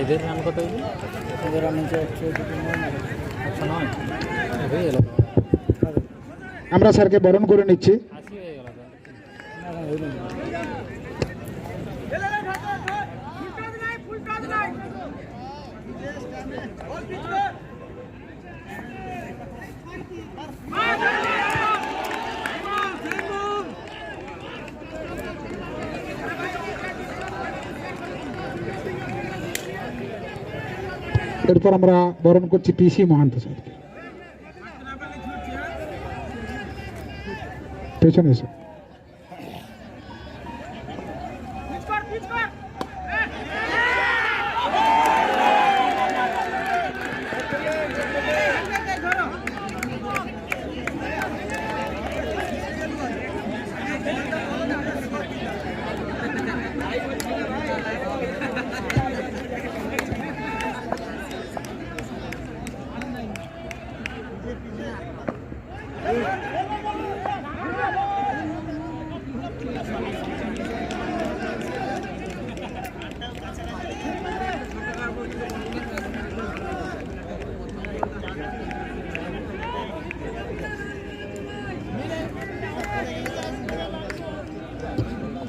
এদের রান কত হইল? এদের রান হচ্ছে 109। আমরা স্যারকে বরণ করে নিচ্ছি। এরপর আমরা বরণ করছি পিসি মহান্ত স্যারকে। পেছনে এসে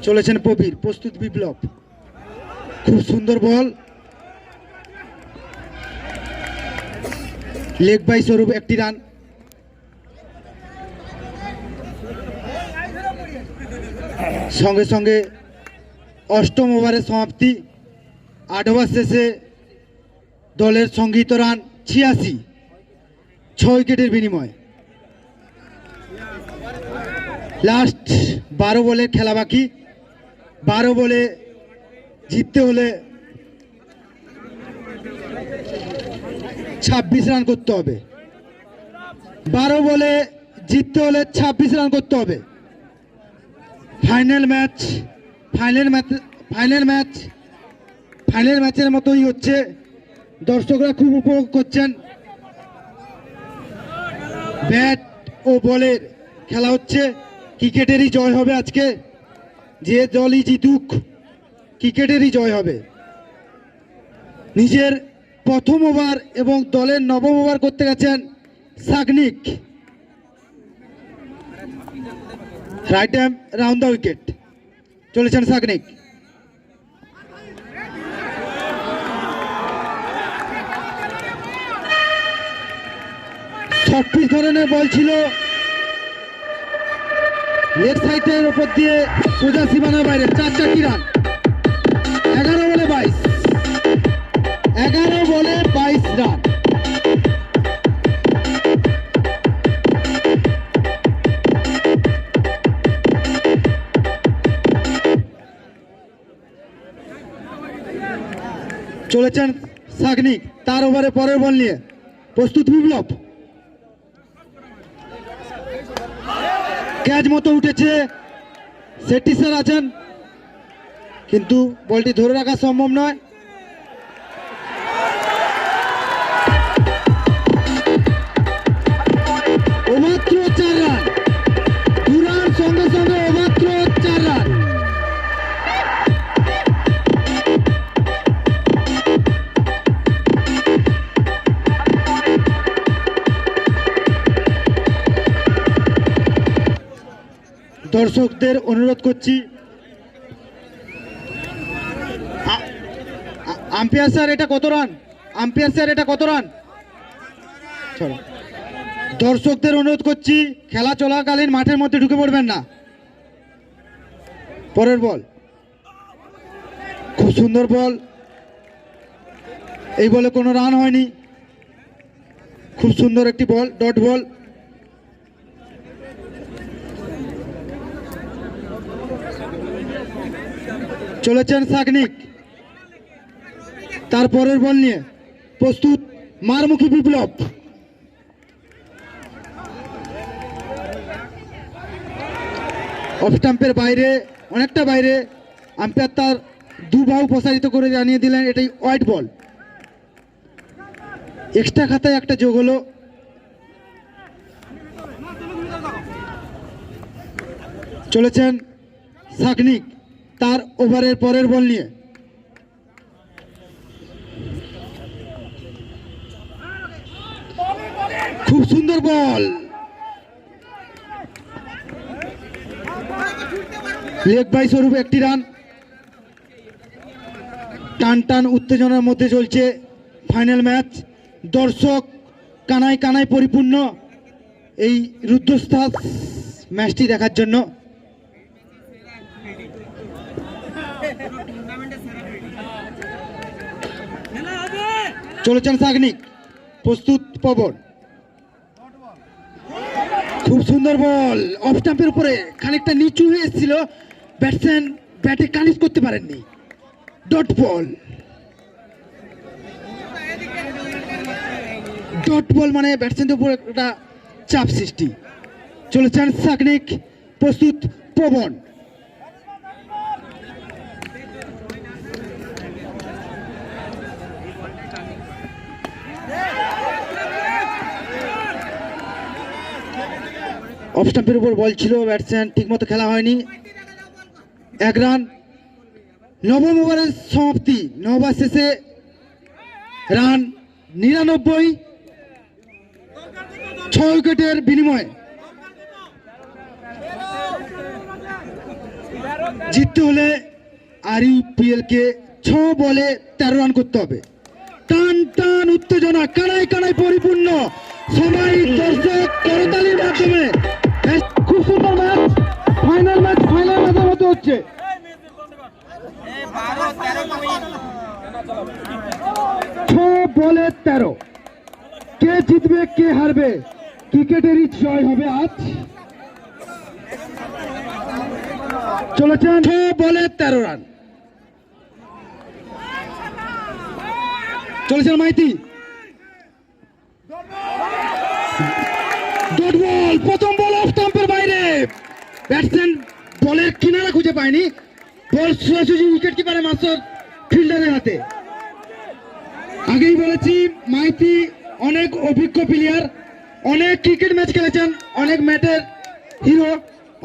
চলেছেন প্রবীর, প্রস্তুত বিপ্লব, খুব সুন্দর বল, লেগ বাই স্বরূপ একটি রান। সঙ্গে সঙ্গে অষ্টম ওভারের সমাপ্তি। 8 ওভার শেষে দলের সংগৃহীত রান 86, 6 উইকেটের বিনিময়। লাস্ট 12 বলের খেলা বাকি। 12 বলে জিততে হলে 26 রান করতে হবে। 12 বলে জিততে হলে 26 রান করতে হবে। ফাইনাল ম্যাচের মতোই হচ্ছে। দর্শকরা খুব উপভোগ করছেন। ব্যাট ও বলের খেলা হচ্ছে। ক্রিকেটেরই জয় হবে আজকে। যে দলই জিতুক ক্রিকেটেরই জয় হবে। নিজের প্রথম ওভার এবং দলের নবম ওভার করতে গেছেন Sagnik. Right hand round the wicket চলেছেন সাগনিক। ছত্রিশ ধরনের বল ছিল। লেগ সাইডের উপর দিয়ে সোজা সীমানার বাইরে 4 রান। 11 বলে 22 রান। চলেছেন সাগনিক তার ওভারে পরের বল নিয়ে। প্রস্তুত বিপ্লব। ক্যাচ মতো উঠেছে, সেটি স্যার আছেন, কিন্তু বলটি ধরে রাখা সম্ভব নয়। মাত্র 4 রান। 2 রান সঙ্গে সঙ্গে মাত্র 4 রান। দর্শকদের অনুরোধ করছি, আম্পায়ার স্যার এটা কত রান? আম্পায়ার স্যার এটা কত রান? দর্শকদের অনুরোধ করছি খেলা চলাকালীন মাঠের মধ্যে ঢুকে পড়বেন না। পরের বল সুন্দর বল, এই বলে কোনো রান হয়নি। খুব সুন্দর একটি বল, ডট বল। চলেছেন সাকনিক, তারপরের বল নিয়ে প্রস্তুত মারমুখী বিপ্লব। অফ স্টাম্পের বাইরে, অনেকটা বাইরে, আম্পায়ার তার দুবাহু প্রসারিত করে জানিয়ে দিলেন এটাই হোয়াইট বল। এক্সট্রা খাতায় একটা যোগ হলো। চলেছেন সাকনিক তার ওভারের পরের বল নিয়ে। খুব সুন্দর বল, লেগ বাই স্বরূপ একটি রান। টান টান উত্তেজনার মধ্যে চলছে ফাইনাল ম্যাচ। দর্শক কানায় কানায় পরিপূর্ণ এই রুদ্ধশ্বাস ম্যাচটি দেখার জন্য। চলেছেন সাগনিক, প্রস্তুত পবন। খুব সুন্দর বল, অফ স্টাম্পের উপরে খানিকটা নিচু হয়ে এসেছিল, ব্যাটসম্যান ব্যাটে কানেক্ট করতে পারেননি। ডট বল, ডট বল মানে ব্যাটসম্যানের উপর একটা চাপ সৃষ্টি। চলেছেন সাকনিক, প্রস্তুত পবন। অফ স্টাম্পের উপর বল ছিল, ব্যাটসম্যান ঠিকমতো খেলা হয়নি। 1 রান। নবম ওভারের সমাপ্তি, 9 ওভার শেষে রান 99, 6 উইকেটের বিনিময়ে। জিততে হলে RUPL কে 6 বলে 13 রান করতে হবে। টান টান উত্তেজনা, কানায় কানায় পরিপূর্ণ, সবাই দর্শক করতালির মাধ্যমে। খুব সুন্দর ম্যাচ, ফাইনাল ম্যাচ ফাইনাল ম্যাচের মতো হচ্ছে। 6 বলে 13, কে জিতবে কে হারবে, ক্রিকেটেরই জয় হবে আজ। চলেছেন 6 বলে 13 রান। চলেছেন মাইতি, ডট বল, প্রথম বল অফ স্টাম্পের বাইরে, ব্যাটসম্যান বলের কিনারা খুঁজে পায়নি, বল সোজাসুজি উইকেট কিপারের মাস্টার ফিল্ডারের হাতে। আগেই বলেছি মাইতি অনেক অভিজ্ঞ প্লেয়ার, অনেক ক্রিকেট ম্যাচ খেলেছেন, অনেক ম্যাচের হিরো,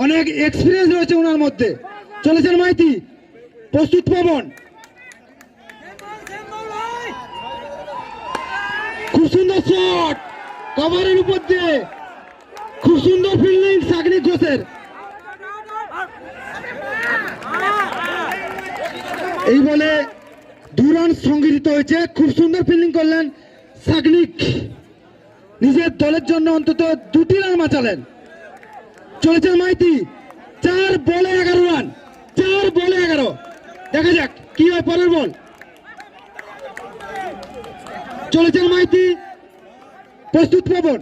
অনেক এক্সপিরিয়েন্স রয়েছে ওনার মধ্যে। চলেছেন মাইতি, প্রস্তুত পবন। খুব সুন্দর শট, কভারের উপর দিয়ে, খুব সুন্দর ফিল্ডিং সাকনিক ঘোষের। এই বলে 2 রান সংগৃহীত হয়েছে। খুব সুন্দর ফিল্ডিং করলেন সাকনিক, নিজের দলের জন্য অন্তত 2টি রান বাঁচালেন। চলেছেন মাইতি, 4 বলে 11 রান, 4 বলে 11। দেখা যাক কি হয় পরের বল। চলেছেন মাইতি, প্রস্তুত পবন।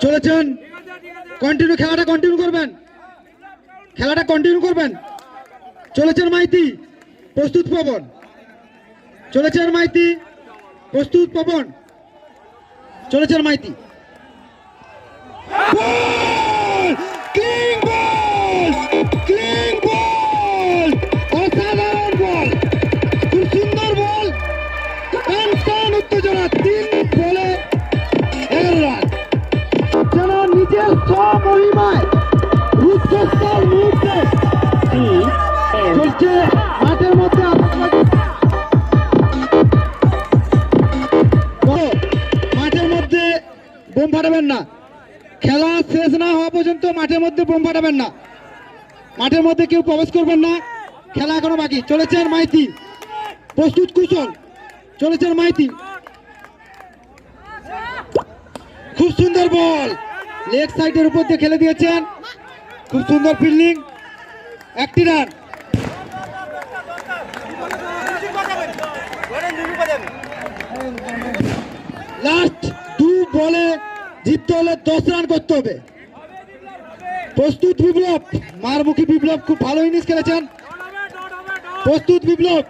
চলেছেন কন্টিনিউ, খেলাটা কন্টিনিউ করবেন, খেলাটা কন্টিনিউ করবেন। চলেছেন মাইতি, প্রস্তুত পবন। চলেছেন মাইতি, প্রস্তুত পবন। চলেছেন মাইতি, ক্লিন বল, ক্লিন বল, অসাধারণ বল, খুব সুন্দর বল, টান টান উত্তেজনা। 3 বলে 11 রান, যেন নিজের স্বমহিমায় রুদ্ধশ্বাস মুহূর্তে চলছে মাঠের মধ্যে। মাঠের মধ্যে বোম ফাটাবেন না, খেলা শেষ না হওয়া পর্যন্ত মাঠের মধ্যে বোম ফাটাবেন না, মাঠের মধ্যে কেউ প্রবেশ করবেন না। খেলা এখনো বাকি। চলেছেন মাইতি, প্রস্তুত কুশল, চলেছেন মাইতি, খুব সুন্দর বল, লেগ সাইডের উপর দিয়ে খেলে দিয়েছেন, খুব সুন্দর ফিল্ডিং, একটি রান। লাস্ট 2 বলে জিততে হলে 10 রান করতে হবে। প্রস্তুত বিপ্লব, মারমুখী বিপ্লব খুব ভালো ইনিংস খেলেছেন। প্রস্তুত বিপ্লব,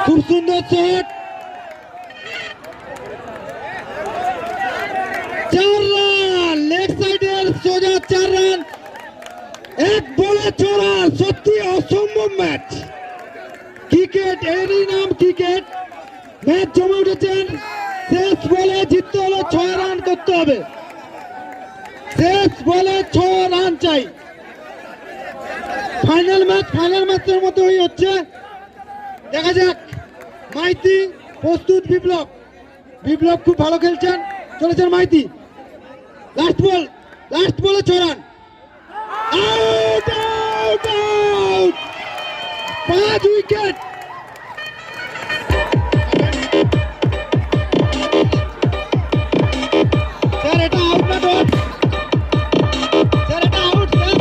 খুব সুন্দর শট, 4 রান, লেগ সাইডের সোজা 4 রান, 1 বলে 6 রান। সত্যি অসম্ভব ম্যাচ। ক্রিকেট, এরই নাম ক্রিকেট। ম্যাচ জমে উঠেছেন। শেষ বলে জিততে হলে 6 রান করতে হবে, শেষ বলে 6 রান চাই। ফাইনাল ম্যাচের মতোই হচ্ছে, দেখা যাক। মাইতি, প্রস্তুত বিপ্লব, বিপ্লব খুব ভালো খেলছেন, চলেছেন মাইতি। লাস্ট বলে 6 run, out out out, 5 wicket. Sir এটা আউট না ডট? স্যার এটা আউট স্যার।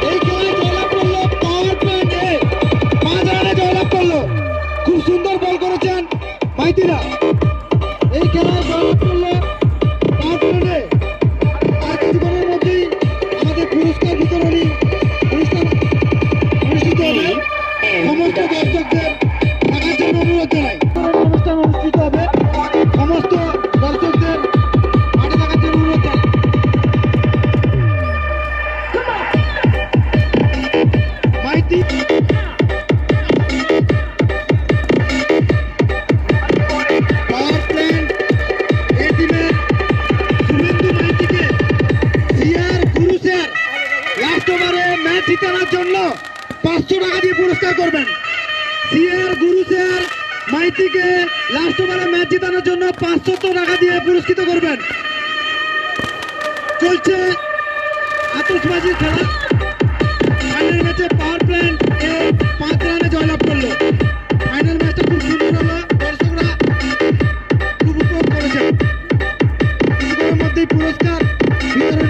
এই খেলায় জয়লাভ করলো পাওয়ার প্লে 5 রানে জয়লাভ করলো। খুব সুন্দর বল করেছেন মাইতিরা। এই খেলায় জয়লাভ করলো পাওয়ার প্লে। আর কিছুক্ষণের মধ্যেই আমাদের পুরস্কার বিতরণী অনুষ্ঠান অনুষ্ঠিত হবে। সমস্ত দর্শকদের থাকার জন্য অনুরোধ জানাই। অনুষ্ঠান অনুষ্ঠিত হবে, সমস্ত দর্শকদের মাঠে থাকার জন্য অনুরোধ জানাই। মাইতি পাওয়ার প্ল্যান্ট এ টিমের শুভেন্দু মাইতিকে সিআর গুরু স্যার লাস্ট ওভারে ম্যাচ জিতানোর জন্য 500 টাকা দিয়ে পুরস্কার করবেন। সিআর গুরু স্যার মাইতিকে লাস্ট ওভারে ম্যাচ জিতানোর জন্য 500 টাকা দিয়ে পুরস্কৃত করবেন। চলছে আতশবাজির খেলা। ফাইনাল ম্যাচে পাওয়ার প্ল্যান্ট 5 রানে জয়লাভ করলো। ফাইনাল ম্যাচটা খুব সুন্দর হলো, দর্শকরা খুব উপভোগ করেছেন। কিছুক্ষণের মধ্যেই পুরস্কার বিতরণ